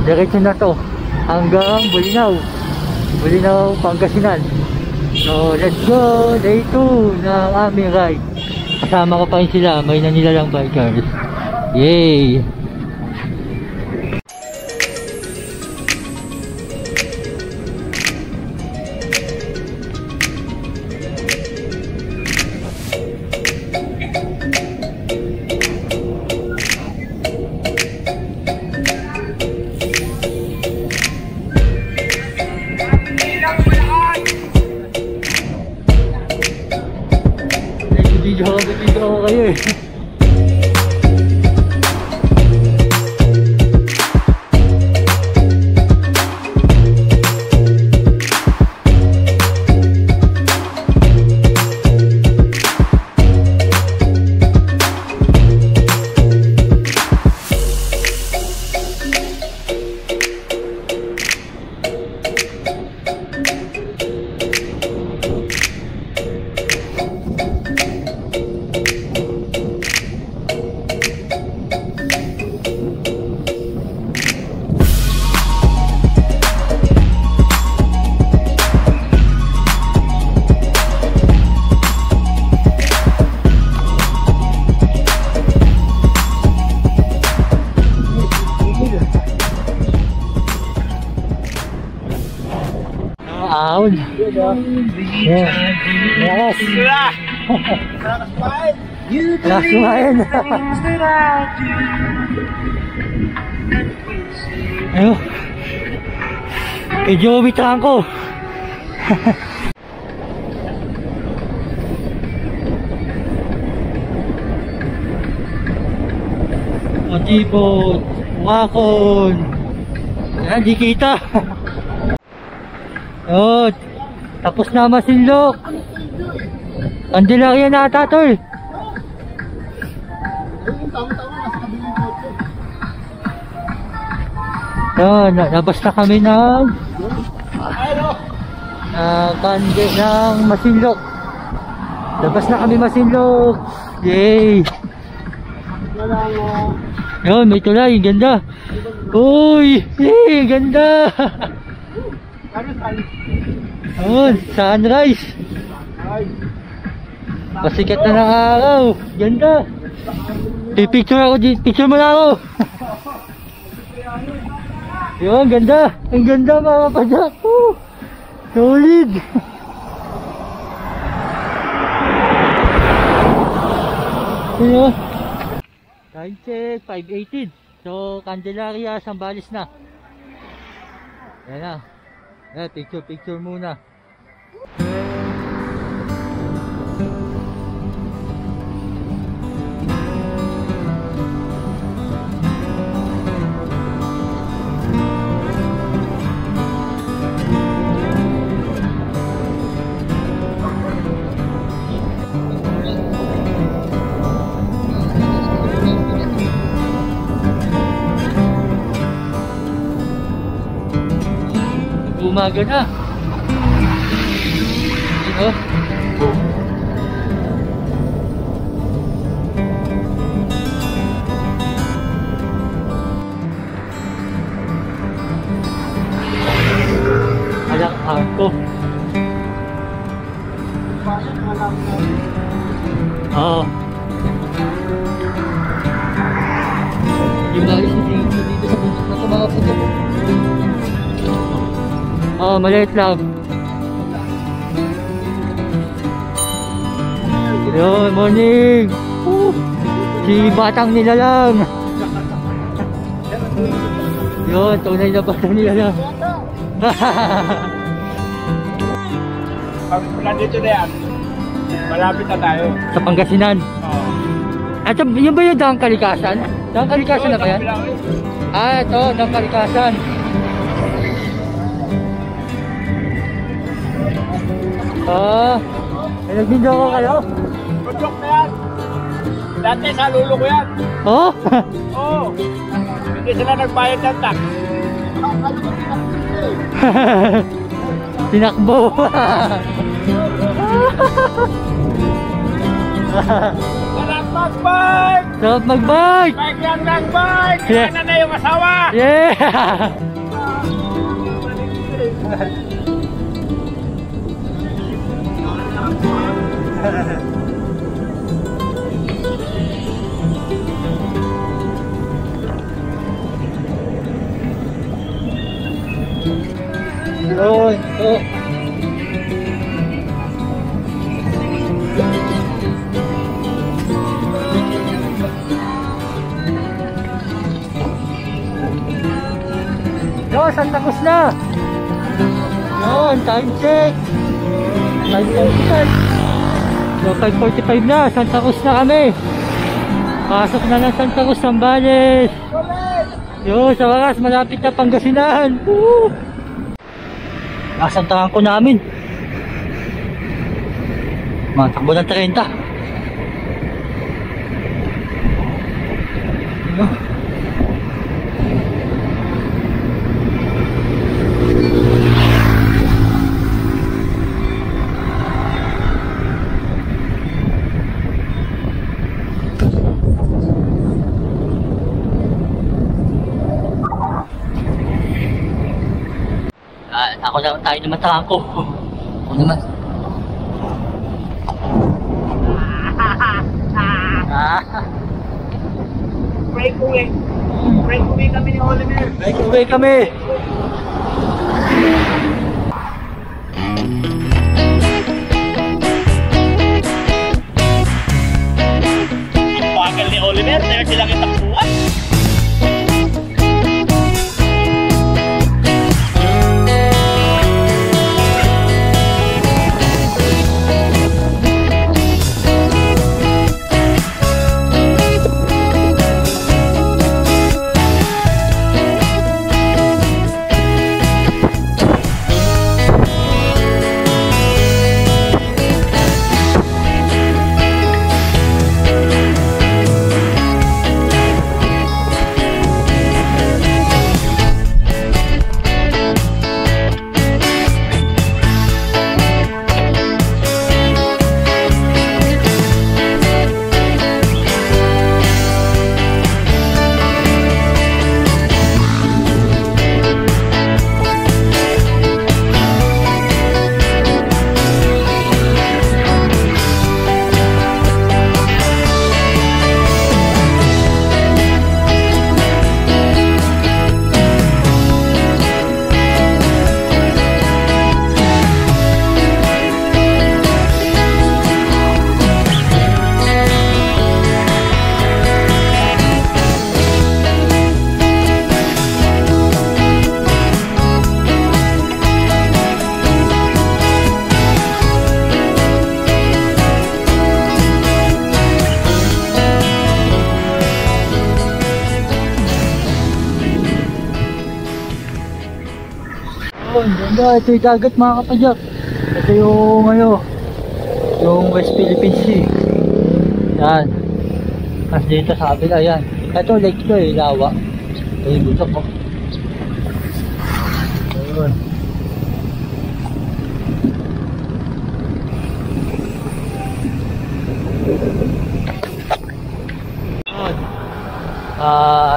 diretso na to hanggang Bulinaw, Pangasinan. So, let's go! Day 2 ng aming ride. Kasama ko pa rin sila, may nanilalang bikers. Yay! Video ako kayo eh. Ahon. Yeah. Lakas. Lakas kumain. Ayun. Medyo bitrahan ko. Matibot. Wakon. Yan, di kita. Oh, tapos na Masinloc. Candelaria na ata tol. Labas na kami ng ng Masinloc. Labas na kami Masinloc. Yay. Yun, may tulay, ganda. Uy, yay, ganda. Ayun, sunrise. Pasikat na ng araw. Ganda. Pipicture ako dito. Picture mo na ako. Yun, ganda. Ang ganda mga kapadyak. Solid. Yun. Time check, 5:18. So, Candelaria, Zambales na. Yan na. Yeah, picture muna. umaga na. Ito. Alang ako. Oo. Yung lagi dito sa bundok na ito mga puto. Oo, maliit lang. Yun, morning! Si Batang Nilalang! Yun, tunay na Batang Nilalang. Pag nandito na yan, malapit na tayo. Sa Pangasinan. Oo. At yun ba yung Daang Kalikasan? Daang Kalikasan na ba yan? Ah, ito, Daang Kalikasan. Ah, nagbindo ko kayo? Bundok na yan. Dati sa lulo ko yan. Oh? Oo. Hindi sila nagbayad ng tax. Tinakbo. Sarap mag-bike! Sarap mag-bike! Bike lang ng bike! Yeah. Kaya na yung asawa! Yeah! Yun, ito. Yun, Santa Cruz na. Yun, time check. 5:45. So, 5:45 na, Santa Cruz na kami. Pasok na ng Santa Cruz, Zambales. Yun, sa wakas, malapit na Pangasinan. Woo! Nasantahan ko namin. Matakbo ng 30. Ano? Ako na tayo naman ko. Ako naman. Breakaway. Breakaway kami ni Oliver. Breakaway kami. Bagal ni Oliver, dahil sila kitang buwan. Ganda, ito yung dagat mga kapadyak. Ito yung yung West Philippine Sea. Yan. Mas dito sa kabila, yan. Ito lake to eh, lawa. Ito yung butok ko. Ayun.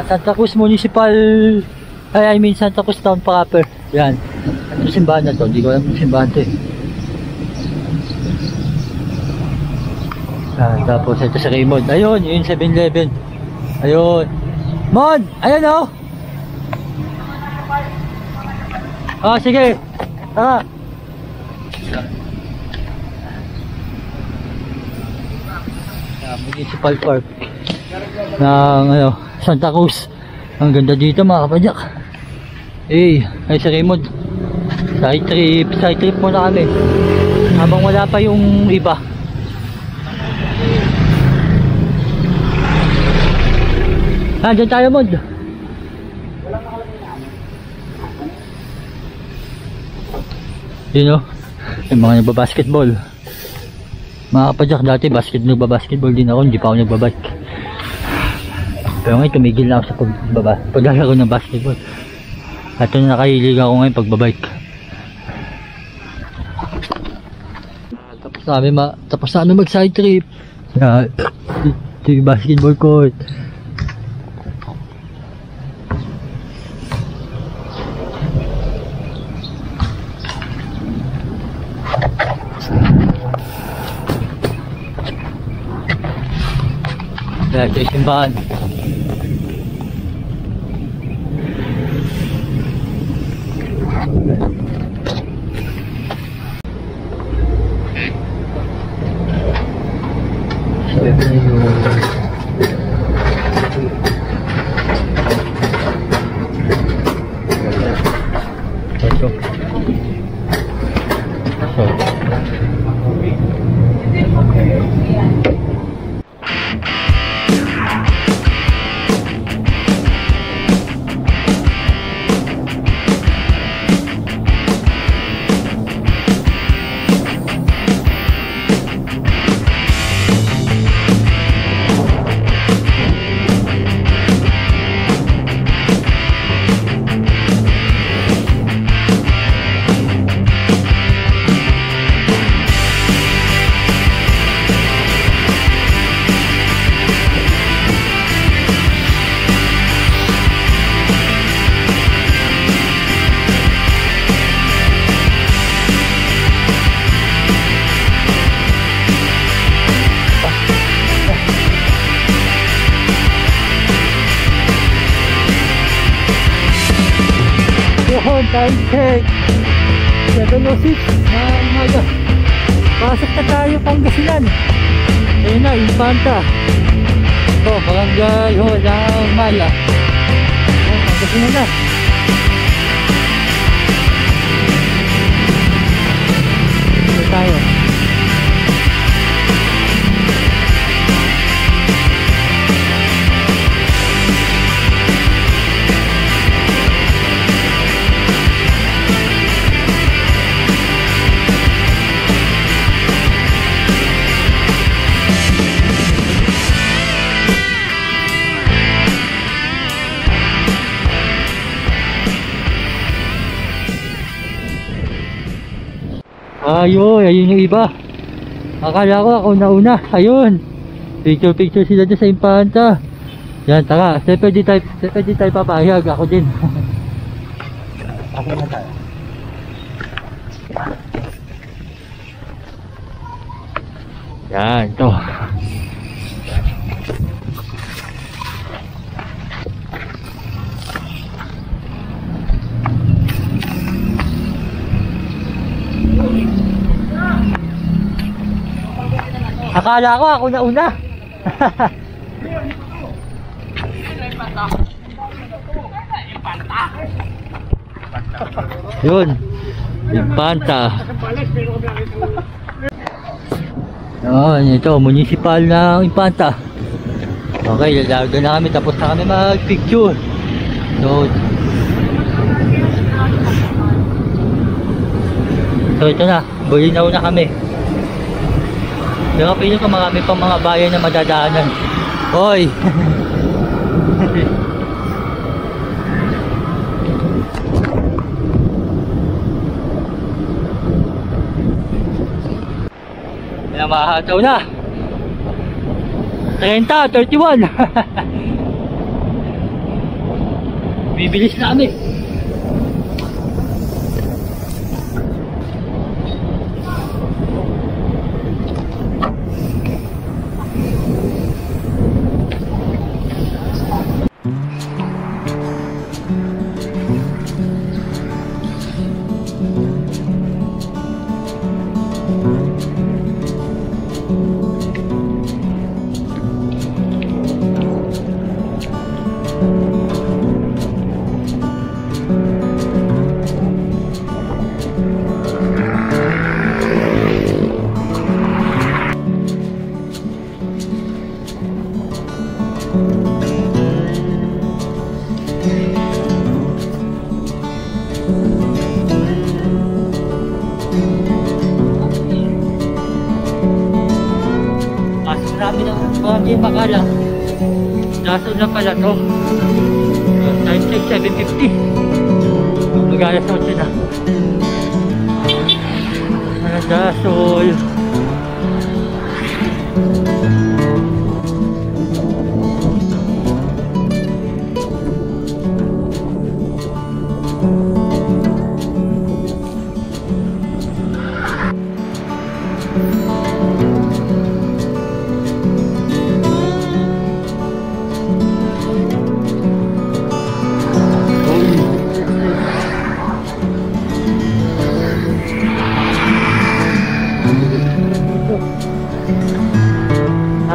Santa Cruz Municipal, I mean Santa Cruz Town proper. Yan. Ano simbahan na to? Hindi ko alam yung simbahan to eh. Tapos ito si Raymond. Ayun, yun 7-Eleven. Ayun. Mon! Ayun oh! Ah, sige. Municipal Park ng Santa Cruz. Ang ganda dito mga kapadyak. Ay si Raymond. Side trip muna kami. Habang wala pa yung iba. Dyan tayo Mod. Yun o. Yung mga nagbabasketball. Mga kapadyak, dati nagbabasketball din ako, hindi pa ako nagbabike. Pero ngayon tumigil na ako sa paglalaro ng basketball. At ito na nakahilig ako ngayon pagbabike. Tapos na kami mag side trip. Ito yung basketball court. Ito yung simbahan. Time check 7:06 na umaga. Pasok na tayo Pangasinan. Ayun na, Infanta. Ito, Barangay Holang Maya. Pangasinan na. Ito tayo. Ayun yung iba. Akala ko ako nauna. Ayun. Picture sila dyan sa Infanta. Yan, tara. Pwede tayo papayag. Ako din. Ako na tayo. Yan, ito. Akala ko ako nauna. Yun. Infanta. Ito, municipal ng Infanta. Okay, lalagyan na kami. Tapos na kami mag-picture. So ito na. Bulinaw na kami. Pero piling ko marami pang mga bayan na madadaanan. Hoy! May mahataw na. 30, 31. Bibilis na kami. Marami na mga makala. Daso na pala to. Time check 7:50. Mag-alas 8 na. Dasol.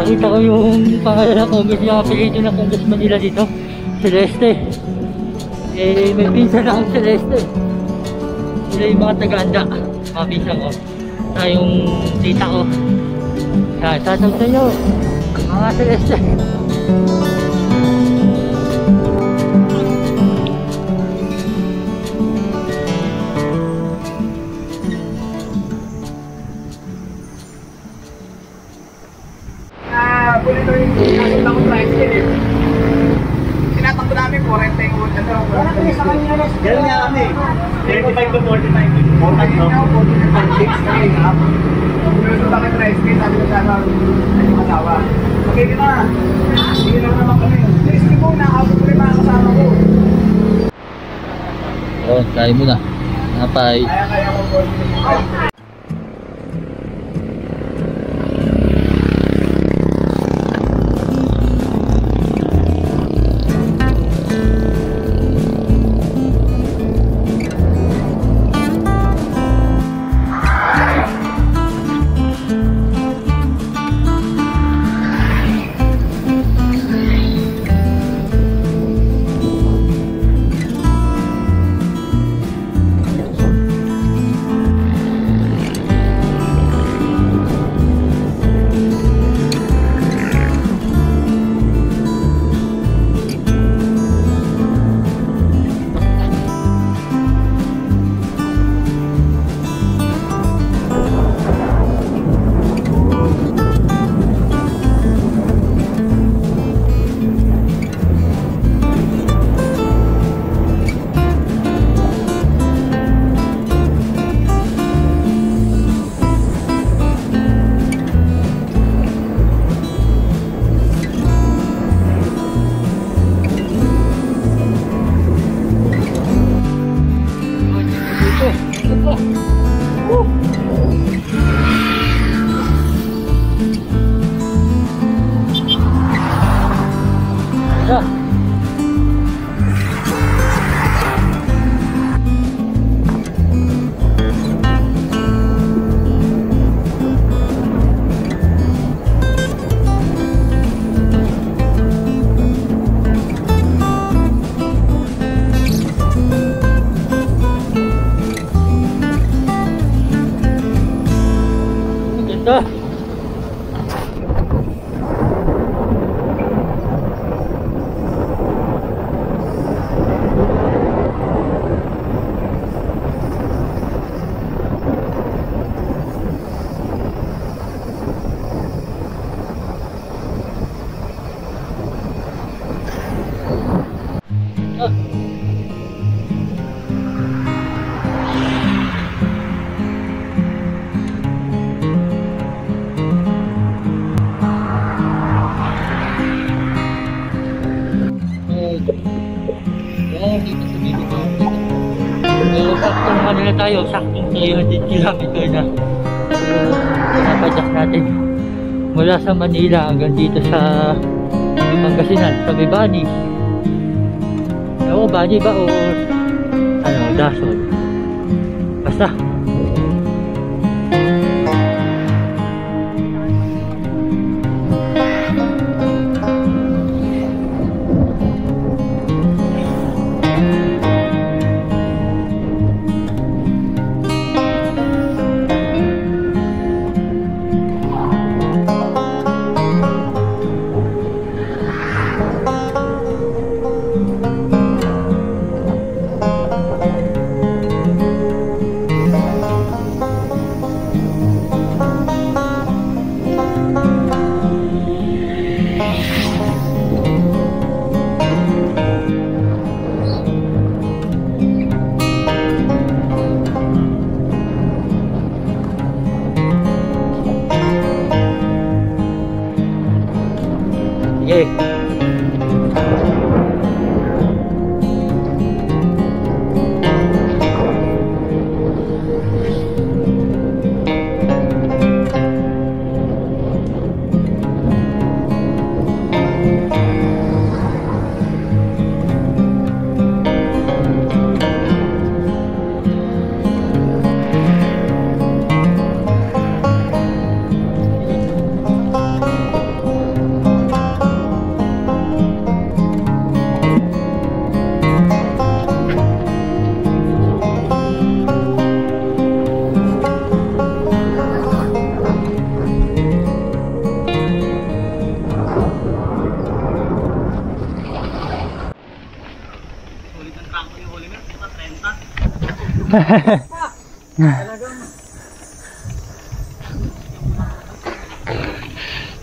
Nakita ko yung pangalan ng congress, yung apelido ng congressman nila dito, Celeste. Eh, may pinsan akong Celeste. Sila yung mga taga-anda, mga pinsan ko. Saka yung tita ko. Tatawag sa inyo, mga Celeste. Bulito yung nakita ko tricycle eh. Tinatakbo namin 40 yung wood. Ganun nga kami. 35 to 45. 45 na, 45 kami na. Bulito kami tricycle, sabi ko sana yung asawa. Okay na, sige lang naman kami. Sige po, nakabot ko rin mga kasama ko. Oh, kaya mo na. Napay. Kaya ko po. saktong ano na tayo, saktong 300 kilometer na. Pinapadyak natin mula sa Manila hanggang dito sa Pangasinan, sa Bani. Oo, Bani ba o ano, Dasol? Basta. Sige.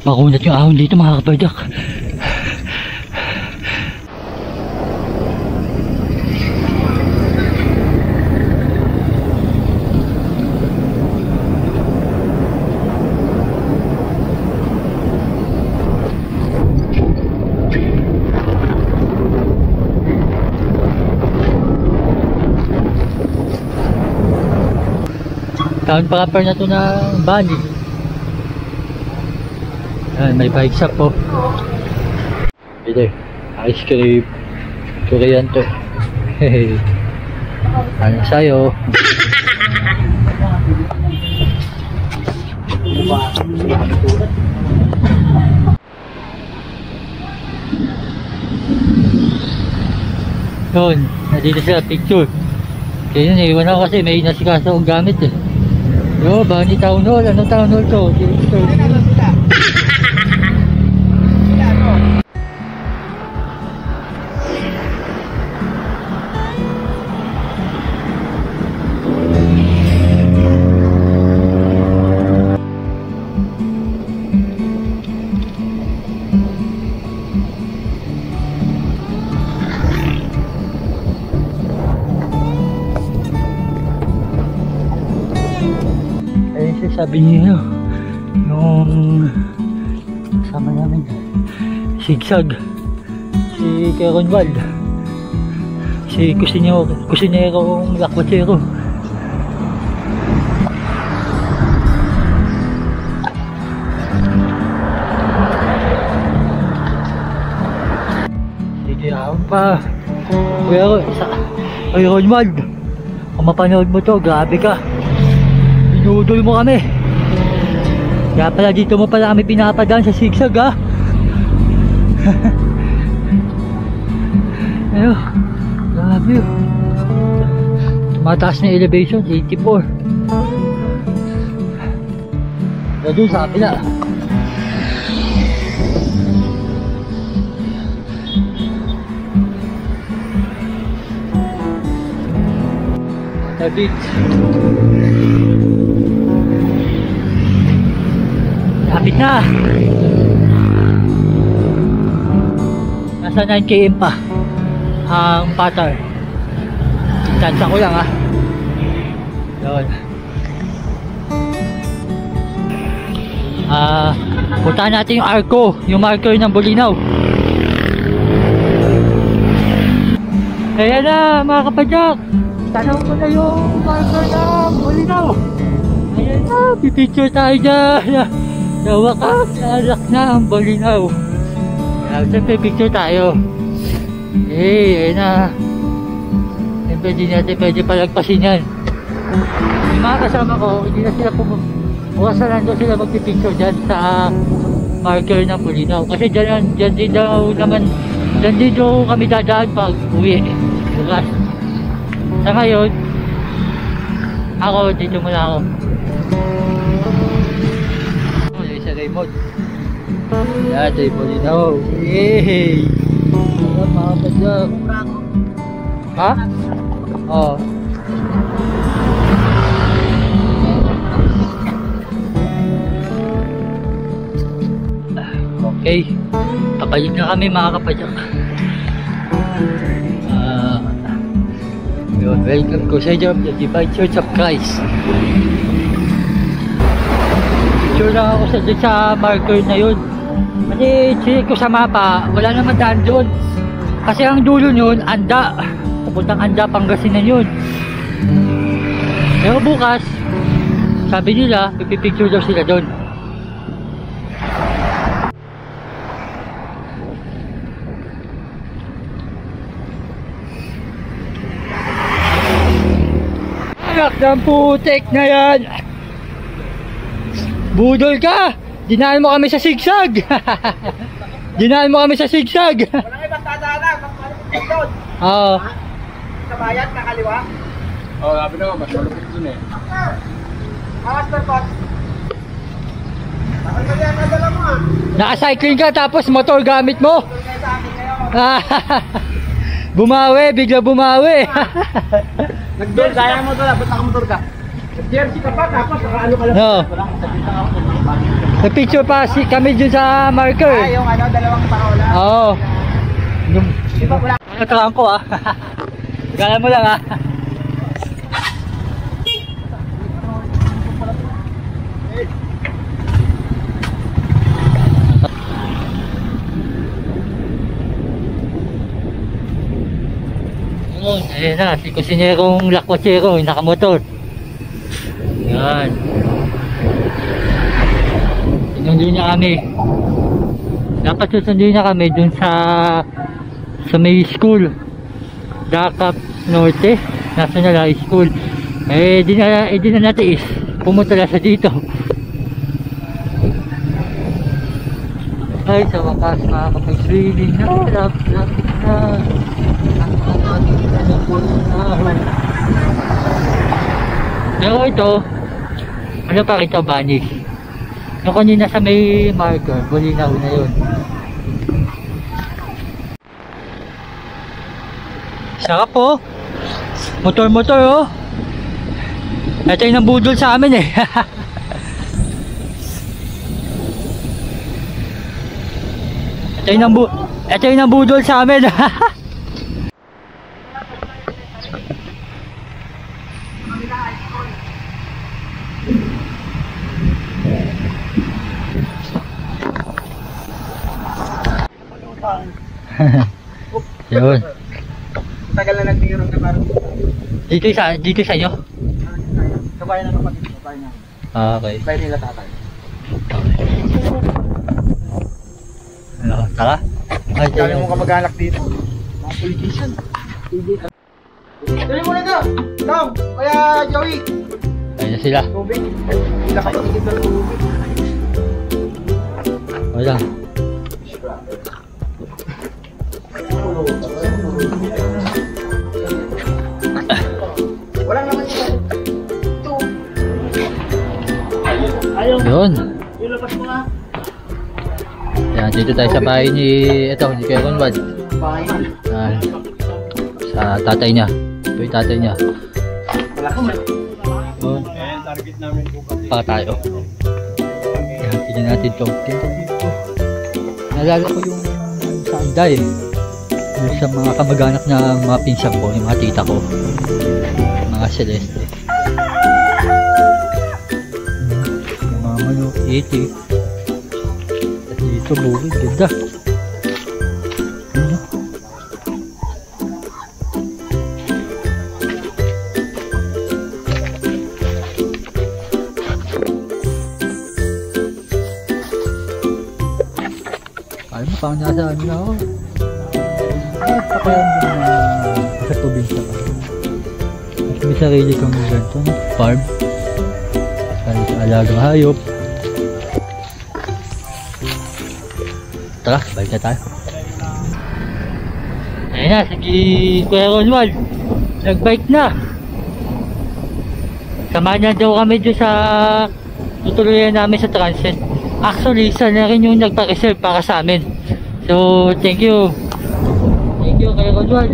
Makunat yung ahon dito mga kapadyak. Town proper na to ng Bani. Ayan, may bike shop po. Ito, ice cream. Korean to. Hehe. Ano sa'yo? Yun, nandito sila picture. Kaya yun, iwan ako kasi may nasikaso akong gamit eh. Yo, Bani Town Hall. Anong Town Hall to? Sabi niyo yung kasama namin sigsag si Keronwald, si kusinerong lakwachero. Sige ako pa pero Keronwald, kung mapanood mo to, grabe ka, binudol mo kami. Kaya pala dito mo pala kami pinapadaan sa sigsag ha. Ayun, grabe yun. Tumataas na elevation, 84. Doon sa kapila. The beach. Lapit na. Nasa 9 km pa ang pattern. Distansya ko lang ha. Yun. Puntahan natin yung Arco, yung marker ng Bolinao. Ayan na mga kapadyak. tanaw mo na yung marker ng Bulinaw. Ayan na, pipicture tayo dyan. Sa wakas, nalak na ang Bulinaw. Siyempre, picture tayo. Ayun na. Siyempre, di natin pwede palagpasin yan. Yung mga kasama ko, hindi na sila bukas na nandun sila magpipicture dyan sa marker ng Bulinaw. Kasi dyan din daw naman, dyan din daw kami dadaan pag uwi. Bukas. Sa ngayon, ako, dito muna ako. Yung isa Raymond. Yan, tayo Bulinaw. Yay! Ayan, mga kadyang. Ha? Oo. Okay, kapalik na kami mga kapadyak. Welcome ko sa job, the Divine Church of Christ. Picture lang ako sa marker na yun. Kasi check ko sa mapa, wala naman daan doon. Kasi ang dulo yun, Anda. Papuntang Anda, Pangasinan yun. Pero bukas, sabi nila, pipicture daw sila doon. Anak ng putek na yan! Budol ka! Dinaan mo kami sa sigsag! Dinaan mo kami sa sigsag! Walang ibang dadaanan, magpalipit doon. Oo. Sa bayan, kakaliwa. Oo, sabi naman, mas malupit dun eh. Master box. Bakit ba yan, nadala mo ah? Naka-cycling ka tapos motor gamit mo? Kaya sa akin kayo. Bumawi, bigla bumawi. Nag-doon, kaya mo doon, ba't nakamotor ka? Jersey ka pa, tapos naka-ano ka lang. No. Nag-picture pa kami dun sa marker. Yung ano, dalawang parola. Oo. Di ba wala? Natraan ko ah. Gala mo lang ah. Ayan na, si kusinerong lakwachero, nakamotor. Yan. Sinunduin niya kami. Dapat susunduin niya kami dun sa may school. Dakap Norte, National High School. Di na natiis. Pumunta na sa dito. Ay, sa wakas mga kapag-swimming na, lapit na. Pero ito, ano pa ito, Banis? Yung kanina sa may marker, Bulinaw na yun. Sarap po. Motor-motor oh. Ito yung nabudol sa amin eh. Ito yung nabudol sa amin. Yun. Tagal na nagtirong na parang Dito sa inyo? kabayan na kapatid, kabayan na. Okay. Kabayan nila tatay. Ano, tara? Ay, Kami mo kamag-anak dito. Mga politician. Tuloy mo na ito! Tom! Kaya Joey! ayun na sila. Tubig. Sila kapatigid ng tubig. Wala. Walang naman yun. Yun. Ilabas mo nga. Yan, dito tayo sa bahay ni Kuya Conrad. Bahay. Sa tatay niya. Ito yung tatay niya. Wala ko man. Yun. Target namin bukas. Pa tayo. Yan, tignan natin ito. Naalala ko yung sa Anday. Yung sa mga kamag-anak na mga pinsan ko, yung mga tita ko. Mga Celeste. Yung mga manok, 80. At dito, bukid. Ganda. pang nasa ano na ako. At pakiramdam na sa probinsya ka. Mas may sarili kang ganito, farm. Kahit sa alagang hayop. Tara, balik na tayo. Ayun na, sige Kuya Ronald. Nag-bike na. Samahan na daw kami dyan sa tutuloyan namin sa transit. Actually, isa na rin yung nagpa-reserve para sa amin. So, thank you. Thank you Kuya Ronald.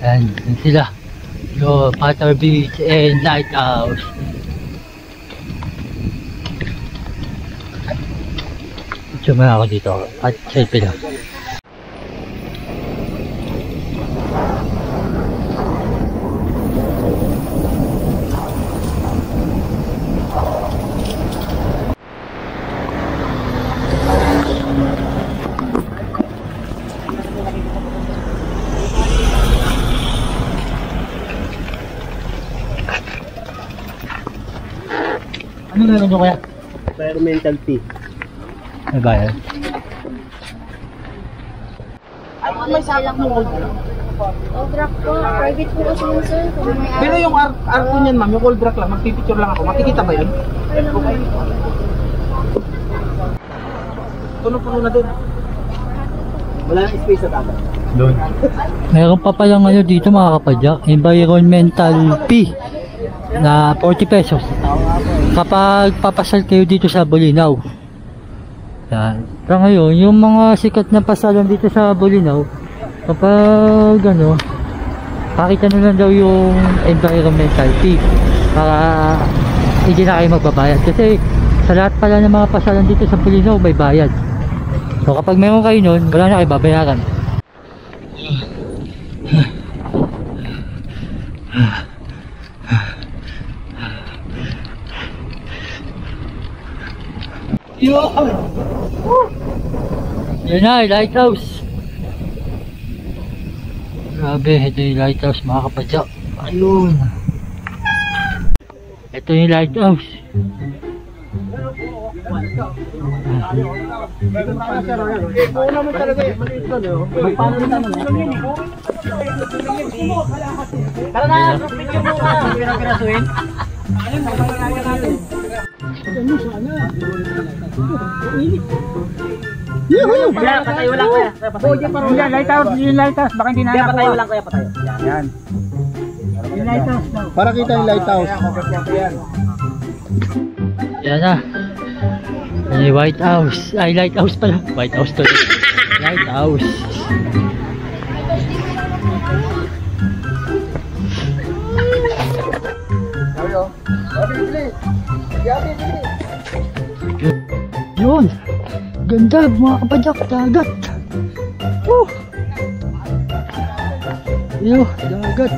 Ayan, yun sila. Yung Pater Beach and Lighthouse. Sumaya ako dito at selfie lang. Ano meron nyo kaya? Environmental tea. May bayad? Ay, may sakap mo. Old rock po. Private po kasi yun, sir. Kung may Pero yung art ko niyan, ma'am, yung cold rock lang, magpipicture lang ako. Makikita ba yun? Okay. Puno-puno na doon. Wala nang space sa tatas. Doon. Meron pa palang ano dito mga kapadyak, environmental fee na 40 pesos kapag papasal kayo dito sa Bolinao. Yan. Pero ngayon, yung mga sikat na pasalan dito sa Bolinao, kapag ano, pakita na lang daw yung environmental fee para hindi na kayo magbabayad. Kasi sa lahat pala ng mga pasalan dito sa Bolinao may bayad. So kapag meron kayo nun, wala na kayo babayaran. Yan na, lighthouse. Grabe, ito yung lighthouse mga kapadyak. Ayun. Ito yung lighthouse. Tara na, picture mo ka. Pinasuin. Kaya patayo lang kaya. Yung lighthouse, baka hindi na. Kaya patayo lang kaya patayo. Yan. Yung lighthouse daw. Para kita yung lighthouse. Yan na. Yan yung White House. Ay, lighthouse pala. White House to. Lighthouse. Yun. Ganda mga kapadyak. Dagat. Yun. Dagat.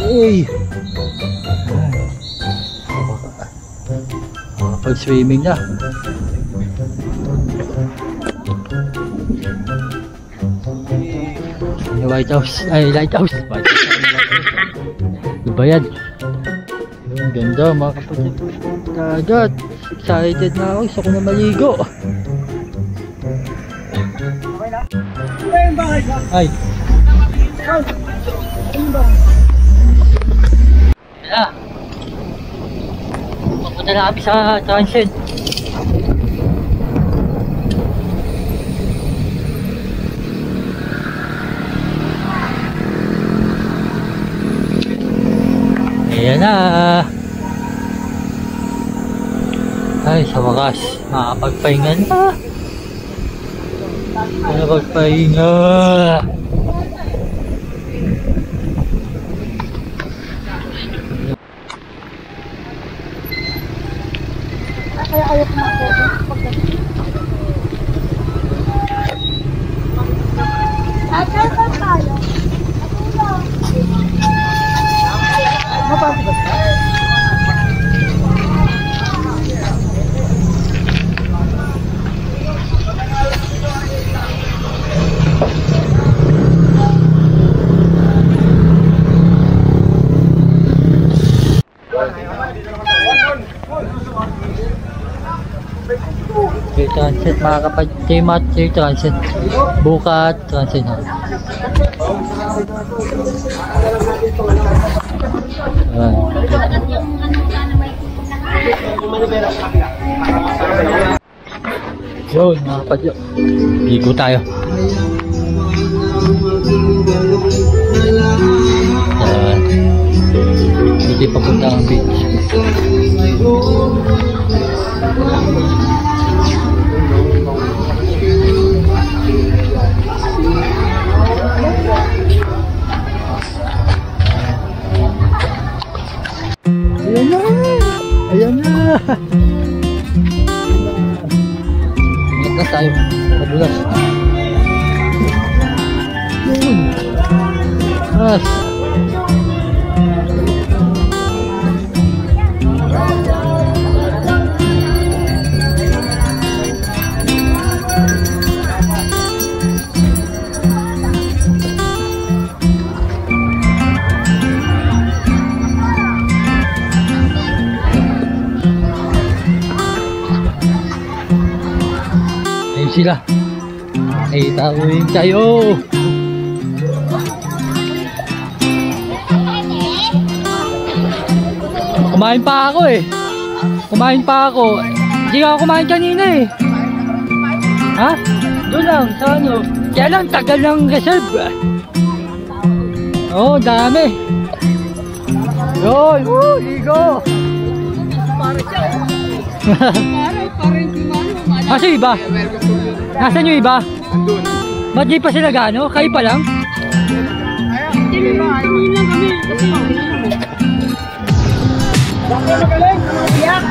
Hey. Pag-swimming na. Yung White House. Ay, Lighthouse. White House. Diba yan? Yung ganda mga kapatid. Dagat. Excited na ako. Gusto ko na maligo. Ay. Yan. Pupunta na kami sa transit. Ayan na. Ay, sa wakas, makakapagpahinga na. Makakapagpahinga. kaya ayaw ko mag-photo. Saan tayo? Mapapagod ka? transit mga kapatid. K-Mat, K-Transit. Bukat, transit. Ayan. Yun mga kapatid. Ligo tayo. Ayan. Hindi papunta ang beach. Ayan na! Ayan na! Ingat na tayo. Madulas. Yun! Mas! Sila. Itawin tayo. Kumain pa ako eh. Kumain pa ako. Hindi ako kumain kanina eh. Ha? Doon lang sa ano. Kaya lang tagal ng reserve. Oh, dami. Yun. Ligo. Kasi iba? Nasaan yung iba? Andun. Ba't di pa sila gaano? Kayo pa lang? Hindi lang kami. Bakit magaling? Iyak!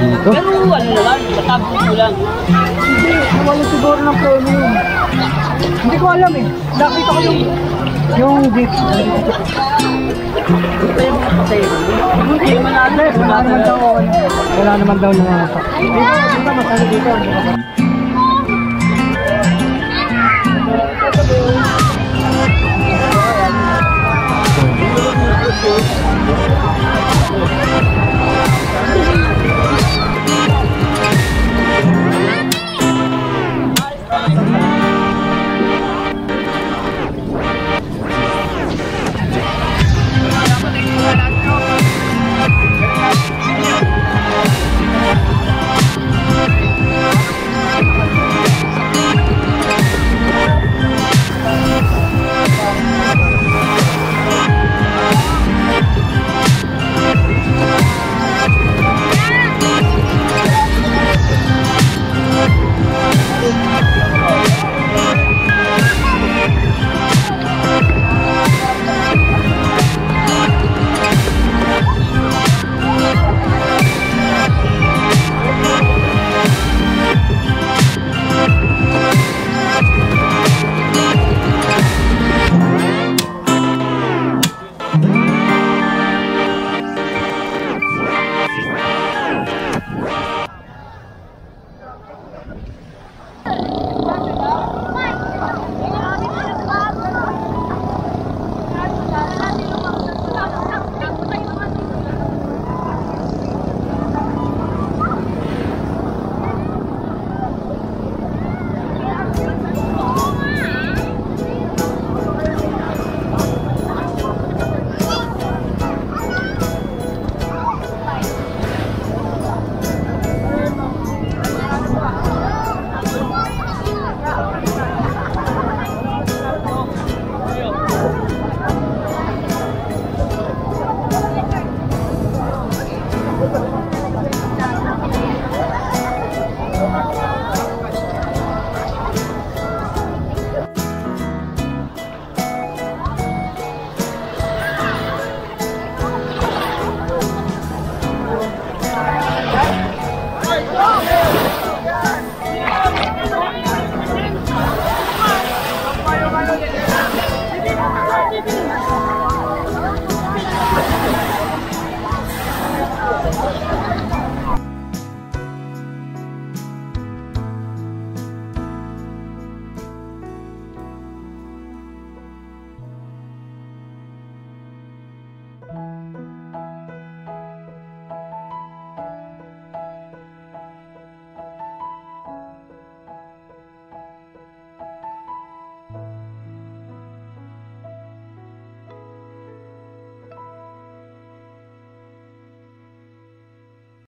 Dito? Pero ano naman, matapos ko lang. Hindi, nawala siguro ng premium. Hindi ko alam eh. Nakita ko yung gift. Hindi man natin. Wala naman daw nangangapak. Dito, masali dito.